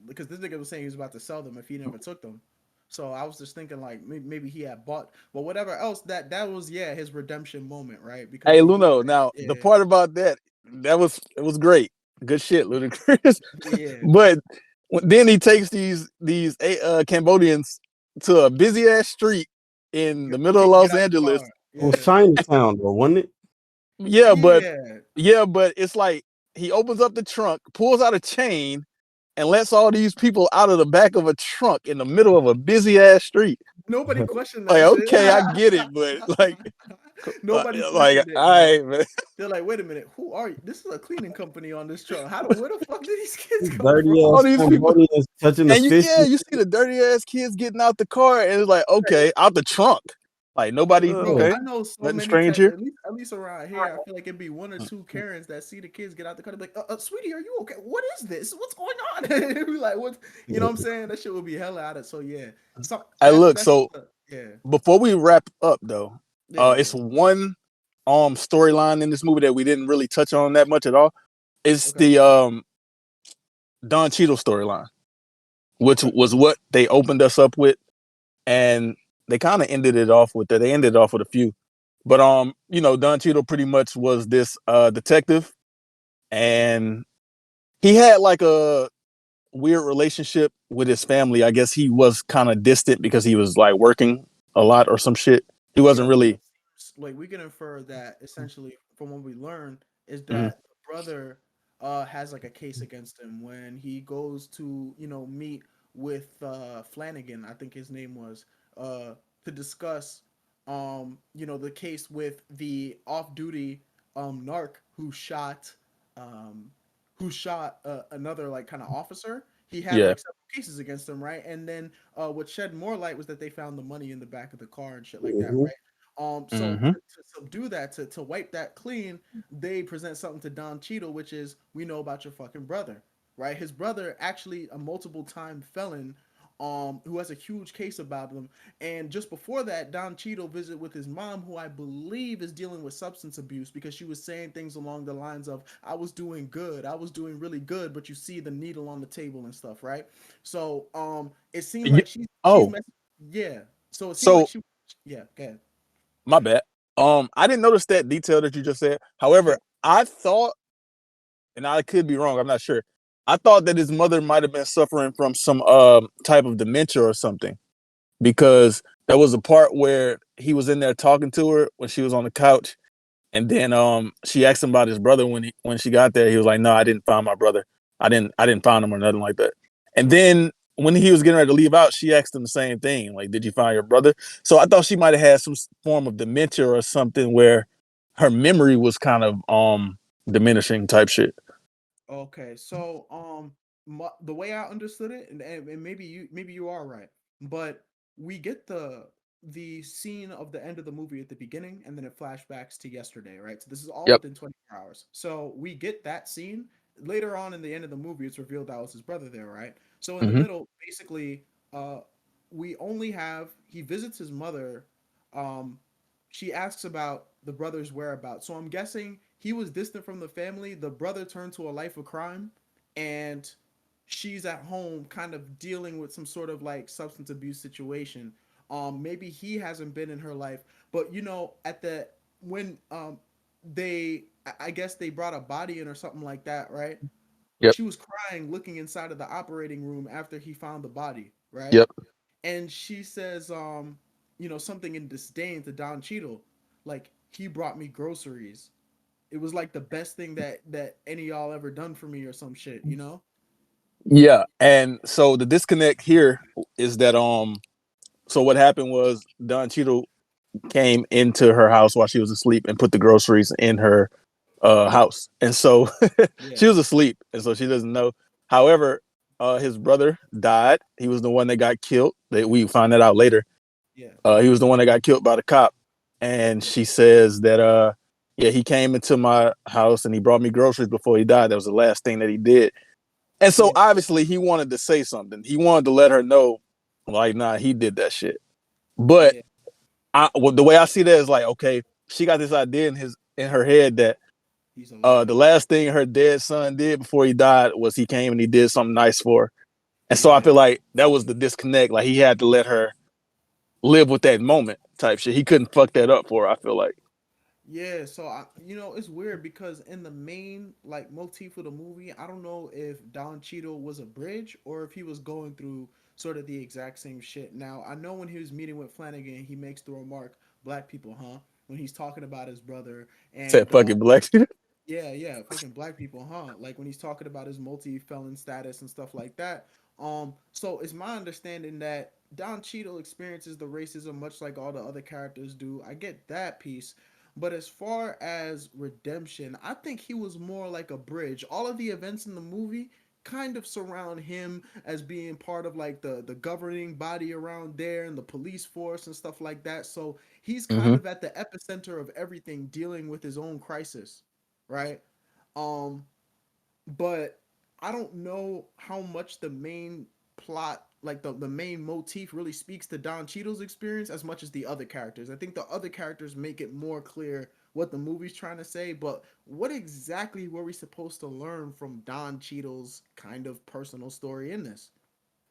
because this nigga was saying he was about to sell them if he never took them. So I was just thinking like maybe he had bought, but whatever else that was his redemption moment, right? Because hey, Luno, now the part about that it was great, good shit, Ludacris. Yeah. But then he takes these Cambodians to a busy ass street in the middle of Los Angeles. It was Chinatown, though, wasn't it? Yeah, but it's like he opens up the trunk, pulls out a chain, and lets all these people out of the back of a trunk in the middle of a busy ass street. Nobody questioned that. Like, okay, I get it, but like, nobody like, all right, man. They're like, wait a minute, who are you? This is a cleaning company on this truck. Where the fuck did these kids come dirty from? All these people touching the fish. You see the dirty ass kids getting out the car, and it's like, okay, out the trunk. Like nobody, okay. I know so nothing many strange here. At least around here, I feel like it'd be one or two Karens that see the kids get out the car. They're like, sweetie, are you okay? What is this? What's going on? It'd be like, what? You know what I'm saying? That shit would be hella out of. So yeah. Before we wrap up though, it's one storyline in this movie that we didn't really touch on that much at all. It's the Don Cheadle storyline, which was what they opened us up with, and they kind of ended it off with that. They ended it off with a few, but you know, Don Cheadle pretty much was this detective, and he had like a weird relationship with his family. I guess he was kind of distant because he was like working a lot or some shit. He wasn't really like, we can infer that essentially from what we learned is that the brother has like a case against him when he goes to, you know, meet with Flanagan, I think his name was, to discuss you know, the case with the off-duty narc who shot another like kind of officer. He had like several cases against him, right? And then what shed more light was that they found the money in the back of the car and shit like that, right? So to subdue that, to wipe that clean, they present something to Don Cheadle, which is, we know about your fucking brother, right? His brother actually a multiple time felon, who has a huge case about him. And just before that, Don Cheadle visited with his mom, who I believe is dealing with substance abuse, because she was saying things along the lines of, I was doing good, I was doing really good, but you see the needle on the table and stuff, right? So it seemed like she's yeah. So it seemed like she, yeah, go ahead. My bad. I didn't notice that detail that you just said. However, I thought, and I could be wrong, I'm not sure, I thought that his mother might have been suffering from some type of dementia or something, because there was a part where he was in there talking to her when she was on the couch, and then she asked him about his brother when she got there. He was like, "No, I didn't find my brother. I didn't find him or nothing like that." And then when he was getting ready to leave out, she asked him the same thing, like, "Did you find your brother?" So I thought she might have had some form of dementia or something where her memory was kind of diminishing type shit. Okay, so the way I understood it, and maybe you are right, but we get the scene of the end of the movie at the beginning, and then it flashbacks to yesterday, right? So this is all Yep. within 24 hours. So we get that scene later on in the end of the movie. It's revealed that was his brother there, right? So in the middle, basically, we only have he visits his mother. She asks about the brother's whereabouts. So I'm guessing he was distant from the family. The brother turned to a life of crime, and she's at home kind of dealing with some sort of like substance abuse situation. Maybe he hasn't been in her life, but at the when they I guess they brought a body in or something like that, right? Yep. She was crying looking inside of the operating room after he found the body, right? Yep. And she says something in disdain to Don Cheadle, like, he brought me groceries. It was like the best thing that any of y'all ever done for me or some shit, Yeah, and so the disconnect here is that so what happened was Don Cheadle came into her house while she was asleep and put the groceries in her house, and so she was asleep, and so she doesn't know. However, his brother died. He was the one that got killed. That we find that out later. Yeah. He was the one that got killed by the cop, and she says that yeah, he came into my house and he brought me groceries before he died. That was the last thing that he did. And so obviously he wanted to say something. He wanted to let her know, like, nah, he did that shit. But the way I see that is like, okay, she got this idea in her head that the last thing her dead son did before he died was he came and he did something nice for her. And so I feel like that was the disconnect. Like, he had to let her live with that moment type shit. He couldn't fuck that up for her, I feel like. Yeah, so it's weird because in the main like motif of the movie, I don't know if Don Cheadle was a bridge or if he was going through sort of the exact same shit. Now, I know when he was meeting with Flanagan, he makes the remark, "Black people, huh?" when he's talking about his brother Said and fucking black people. yeah, fucking black people, huh? Like when he's talking about his multi-felon status and stuff like that. So it's my understanding that Don Cheadle experiences the racism much like all the other characters do. I get that piece. But as far as redemption, I think he was more like a bridge. All of the events in the movie kind of surround him as being part of like the governing body around there and the police force and stuff like that. So he's kind of at the epicenter of everything, dealing with his own crisis, right? Um, but I don't know how much the main plot, like the main motif, really speaks to Don Cheadle's experience as much as the other characters. I think the other characters make it more clear what the movie's trying to say, but what exactly were we supposed to learn from Don Cheadle's kind of personal story in this?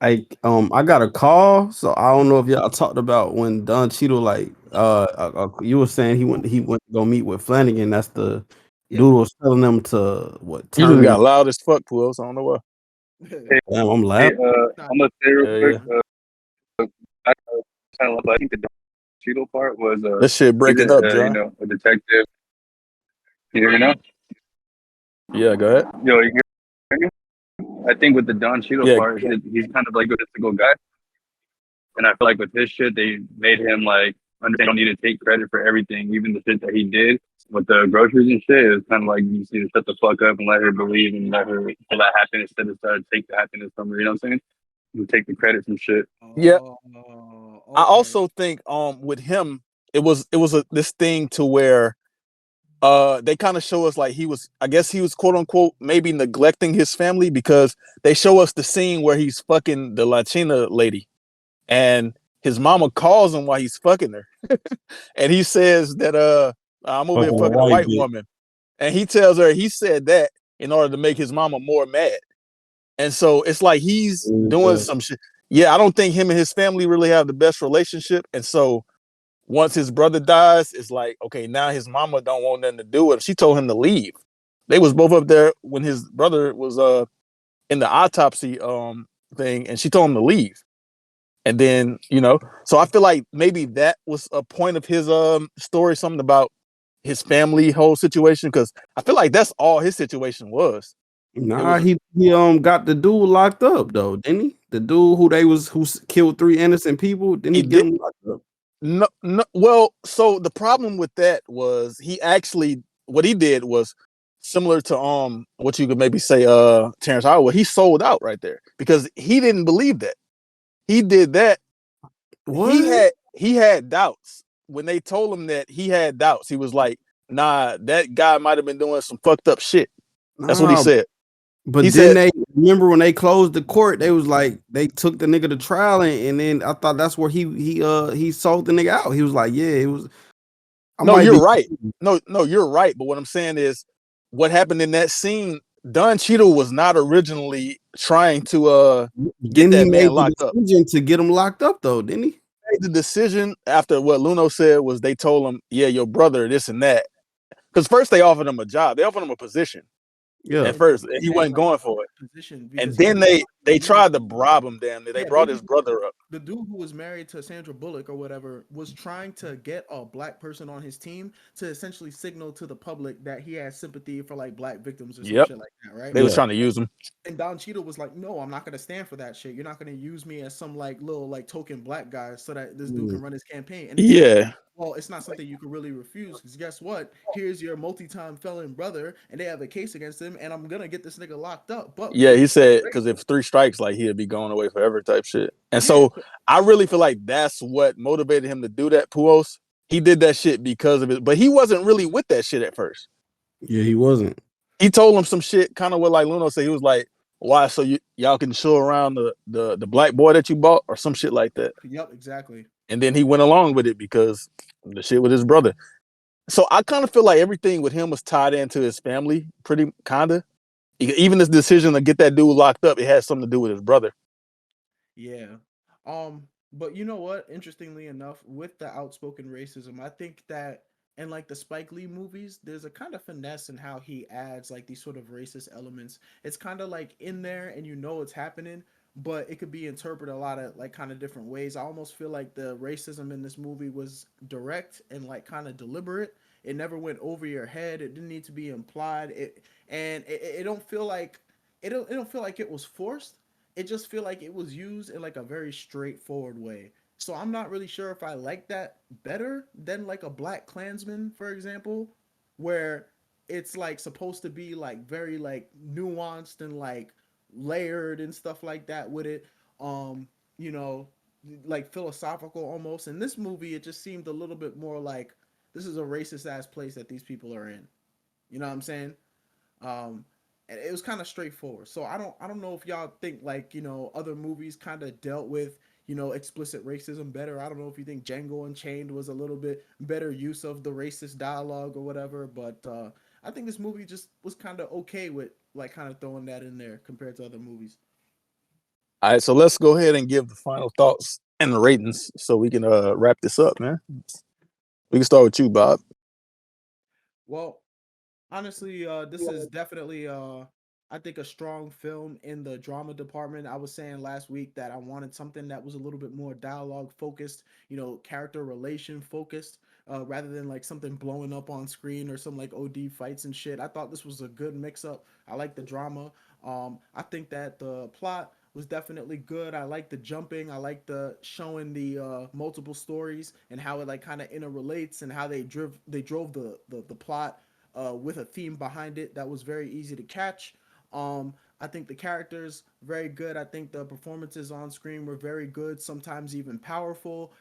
I got a call, so I don't know if y'all talked about when Don Cheadle you were saying he went to go meet with Flanagan. That's the dude was telling them to what You just turn got loud as fuck, Pools. I don't know what. Damn, I'm Hey, loud. I'm gonna say real quick. Yeah. I kind of I think the Cheadle part was This shit breaking up, John. a detective. You hear me now? Yeah, go ahead. Yo, you hear me? I think with the Don Cheadle part, he's kind of like a typical guy, and I feel like with his shit, they made him like understand don't need to take credit for everything, even the shit that he did with the groceries and shit. It was kind of like you just need to shut the fuck up and let her believe and let her feel that happiness instead of try to take the happiness from her. You know what I'm saying? You take the credit from shit. Yeah. Okay. I also think with him, it was this thing to where they kind of show us like he was quote unquote maybe neglecting his family, because they show us the scene where he's fucking the Latina lady and his mama calls him while he's fucking her. And he says that I'm over here fucking a white woman. And he tells her he said that in order to make his mama more mad. And so it's like he's doing some shit. Yeah, I don't think him and his family really have the best relationship. And so once his brother dies, it's like, okay, now his mama don't want nothing to do with him. She told him to leave. They was both up there when his brother was in the autopsy thing, and she told him to leave. And then, so I feel like maybe that was a point of his story, something about his family whole situation, because I feel like that's all his situation was. Nah, he got the dude locked up though, didn't he? The dude who killed 3 innocent people, didn't he get him locked up? No. Well, so the problem with that was what he did was, similar to what you could maybe say Terrence Howard. He sold out right there because he didn't believe that. He did that. What? He had doubts. When they told him that he had doubts, he was like, nah, that guy might have been doing some fucked up shit. That's what he said. But he then said, they remember when they closed the court, they was like they took the nigga to trial, and then I thought that's where he sold the nigga out. He was like, yeah, it was. No, you're right. No, you're right. But what I'm saying is, what happened in that scene, Don Cheadle was not originally trying to get that man locked up. To get him locked up, though, didn't he? Made the decision after what Luno said was they told him, yeah, your brother, this and that. Because first they offered him a job, they offered him a position. Yeah, at first he wasn't going for it, and then they tried to bribe him. Damn, they brought his brother up. The dude who was married to Sandra Bullock or whatever was trying to get a black person on his team to essentially signal to the public that he has sympathy for like black victims or some shit like that, right? They was trying to use him, and Don Cheadle was like, "No, I'm not going to stand for that shit. You're not going to use me as some like little like token black guy so that this dude can run his campaign." And yeah. Well, it's not something you can really refuse because guess what? Here's your multi-time felon brother, and they have a case against him, and I'm gonna get this nigga locked up. But yeah, he said because if 3 strikes, like he'd be going away forever type shit. And so I really feel like that's what motivated him to do that. Puos, he did that shit because of it, but he wasn't really with that shit at first. Yeah, he wasn't. He told him some shit, kind of what like Luno said. He was like, "Why? So y'all can show around the black boy that you bought or some shit like that." Yep, exactly. And then he went along with it because the shit with his brother. So I kind of feel like everything with him was tied into his family, pretty kinda. Even this decision to get that dude locked up, it has something to do with his brother. Yeah. But you know what? Interestingly enough, with the outspoken racism, I think that in like the Spike Lee movies, there's a kind of finesse in how he adds like these sort of racist elements. It's kind of like in there and you know it's happening, but it could be interpreted a lot of like kind of different ways. I almost feel like the racism in this movie was direct and like kind of deliberate. It never went over your head. It didn't need to be implied. It don't feel like it don't feel like it was forced. It just feel like it was used in like a very straightforward way. So I'm not really sure if I like that better than like a Black Klansman, for example, where it's like supposed to be like very like nuanced and like layered and stuff like that with it. You know, like philosophical almost. In this movie, it just seemed a little bit more like this is a racist ass place that these people are in. You know what I'm saying? And it was kind of straightforward. So I don't know if y'all think like, you know, other movies kind of dealt with, you know, explicit racism better. I don't know if you think Django Unchained was a little bit better use of the racist dialogue or whatever, but I think this movie just was kind of okay with like kind of throwing that in there compared to other movies. All right, so let's go ahead and give the final thoughts and the ratings so we can wrap this up, man. We can start with you, Bob. Well, honestly, this is definitely I think a strong film in the drama department. I was saying last week that I wanted something that was a little bit more dialogue focused, you know, character relation focused, rather than like something blowing up on screen or some like OD fights and shit. I thought this was a good mix up. I like the drama. I think that the plot was definitely good. I like the jumping. I like the showing the multiple stories and how it like kind of interrelates and how they drove the plot with a theme behind it that was very easy to catch. I think the characters very good. I think the performances on screen were very good, sometimes even powerful.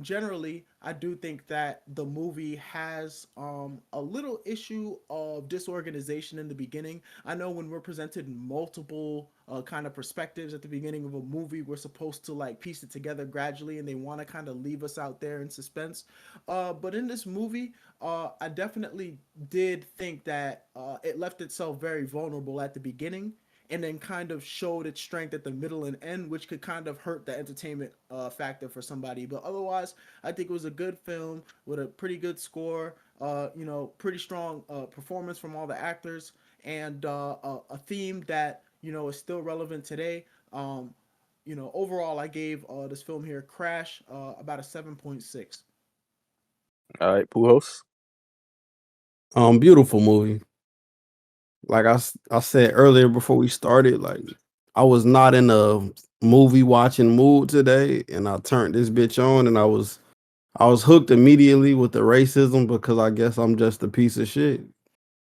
Generally, I do think that the movie has a little issue of disorganization in the beginning. I know when we're presented multiple kind of perspectives at the beginning of a movie, we're supposed to like piece it together gradually, and they want to kind of leave us out there in suspense. But in this movie, I definitely did think that it left itself very vulnerable at the beginning and then kind of showed its strength at the middle and end, which could kind of hurt the entertainment factor for somebody. But otherwise, I think it was a good film with a pretty good score, you know, pretty strong performance from all the actors, and a theme that, you know, is still relevant today. You know, overall, I gave this film here, Crash, about a 7.6. All right, Pujols. Beautiful movie. Like I said earlier before we started, like I was not in a movie watching mood today, and I turned this bitch on, and I was hooked immediately with the racism because I guess I'm just a piece of shit.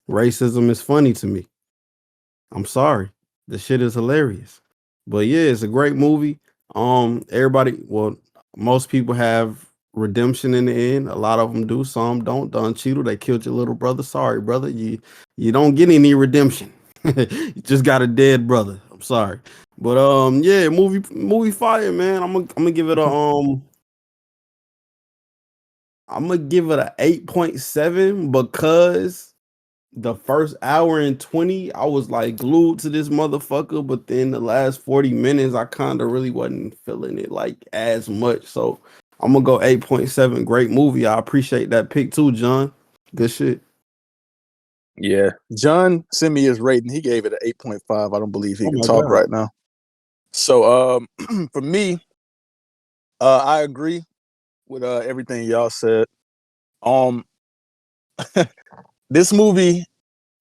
Racism is funny to me. I'm sorry. The shit is hilarious. But yeah, it's a great movie. Most people have redemption in the end. A lot of them do, some don't. Don Cheadle, they killed your little brother. Sorry, brother. You don't get any redemption. You just got a dead brother. I'm sorry. But yeah, movie fire, man. I'm gonna give it a I'm gonna give it a 8.7 because the first hour and 20, I was like glued to this motherfucker, but then the last 40 minutes, I kind of really wasn't feeling it like as much. So I'm gonna go 8.7. Great movie. I appreciate that pick too, John. Good shit. Yeah. John sent me his rating. He gave it an 8.5. I don't believe he can talk right now. So for me, I agree with everything y'all said. This movie,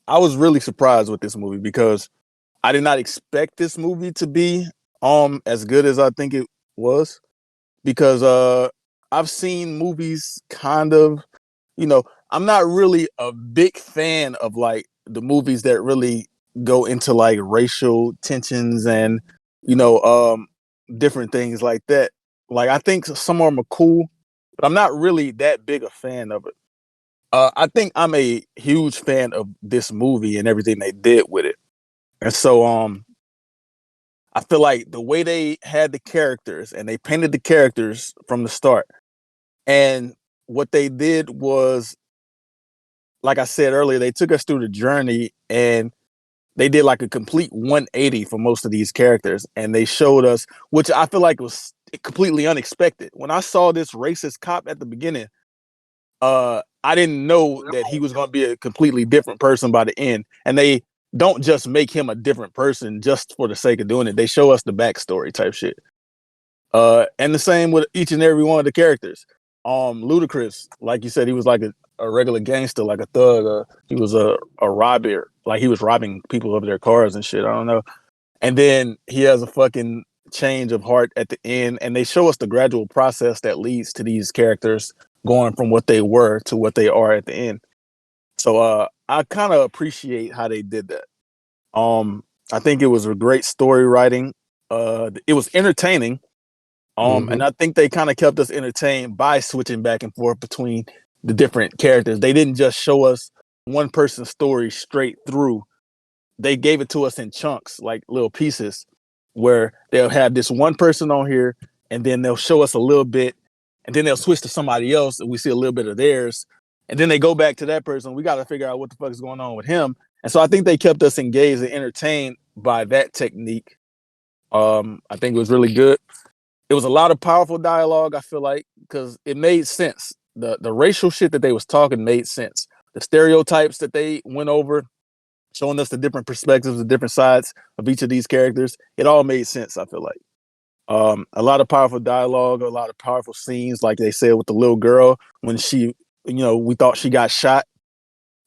I was really surprised with this movie because I did not expect this movie to be as good as I think it was, because I've seen movies kind of, I'm not really a big fan of like the movies that really go into like racial tensions and different things like that. Like, I think some of them are cool, but I'm not really that big a fan of it. I think I'm a huge fan of this movie and everything they did with it. And so I feel like the way they had the characters and they painted the characters from the start, and what they did was, like I said earlier, they took us through the journey and they did like a complete 180 for most of these characters. And they showed us, which I feel like was completely unexpected. When I saw this racist cop at the beginning, I didn't know that he was going to be a completely different person by the end. And they don't just make him a different person just for the sake of doing it. They show us the backstory type shit. And the same with each and every one of the characters. Ludacris, like you said, he was like a regular gangster, like a thug. He was a robber, like he was robbing people of their cars and shit. I don't know. And then he has a fucking change of heart at the end, and they show us the gradual process that leads to these characters going from what they were to what they are at the end. So I kind of appreciate how they did that. I think it was a great story writing. It was entertaining. And I think they kind of kept us entertained by switching back and forth between the different characters. They didn't just show us one person's story straight through. They gave it to us in chunks, like little pieces, where they'll have this one person on here, and then they'll show us a little bit, and then they'll switch to somebody else, and we see a little bit of theirs, and then they go back to that person. We got to figure out what the fuck is going on with him. And so I think they kept us engaged and entertained by that technique. I think it was really good. It was a lot of powerful dialogue, I feel like, because it made sense. The racial shit that they was talking made sense. The stereotypes that they went over, showing us the different perspectives, the different sides of each of these characters, it all made sense, I feel like. A lot of powerful dialogue, a lot of powerful scenes, like they said with the little girl when she, we thought she got shot.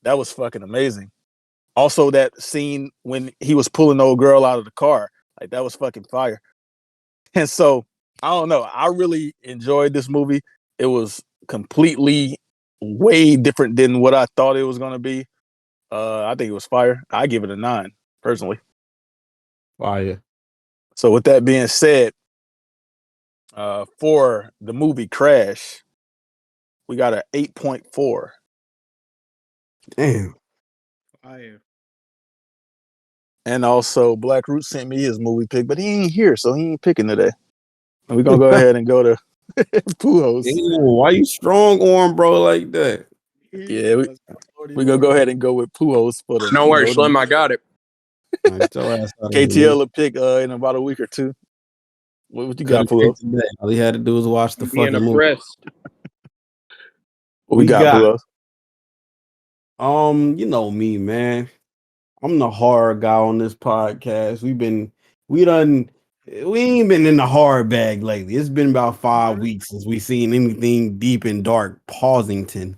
That was fucking amazing. Also, that scene when he was pulling the old girl out of the car, like that was fucking fire. And so, I don't know. I really enjoyed this movie. It was completely way different than what I thought it was going to be. I think it was fire. I give it a 9, personally. Fire. So with that being said, for the movie Crash, we got an 8.4. Damn. Fire. And also, Black Root sent me his movie pick, but he ain't here, so he ain't picking today. And we're going to go ahead and go to Pujols. Damn, why you strong on bro like that? Yeah, we're going to go ahead and go with Pujols for the... No worries, Slim, I got it. KTL will pick in about a week or two. What you got, Pujols? All he had to do was watch the fucking movie. What we got, Pujols? You know me, man. I'm the horror guy on this podcast. We ain't been in the horror bag lately. It's been about 5 weeks since we seen anything deep and dark. Pausington.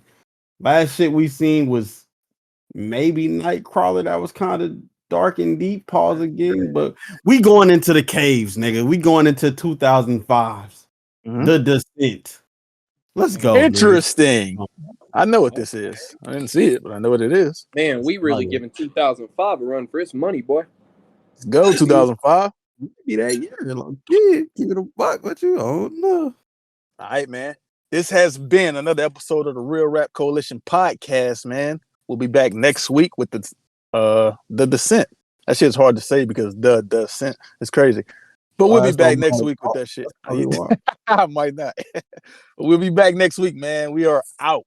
Last shit we seen was maybe Nightcrawler. That was kind of dark and deep. Pause again, but we going into the caves, nigga. We going into 2005's The Descent. Let's go. Interesting. Man. I know what this is. I didn't see it, but I know what it is. Man, we really yeah. giving 2005 a run for its money, boy. Let's go 2005. Be that year, like, yeah, keep it a buck. What you? I don't know. All right, man. This has been another episode of the Real Rap Coalition podcast, man. We'll be back next week with the Descent. That shit's hard to say because the Descent is crazy. But we'll be back next week with that shit. I might not. We'll be back next week, man. We are out.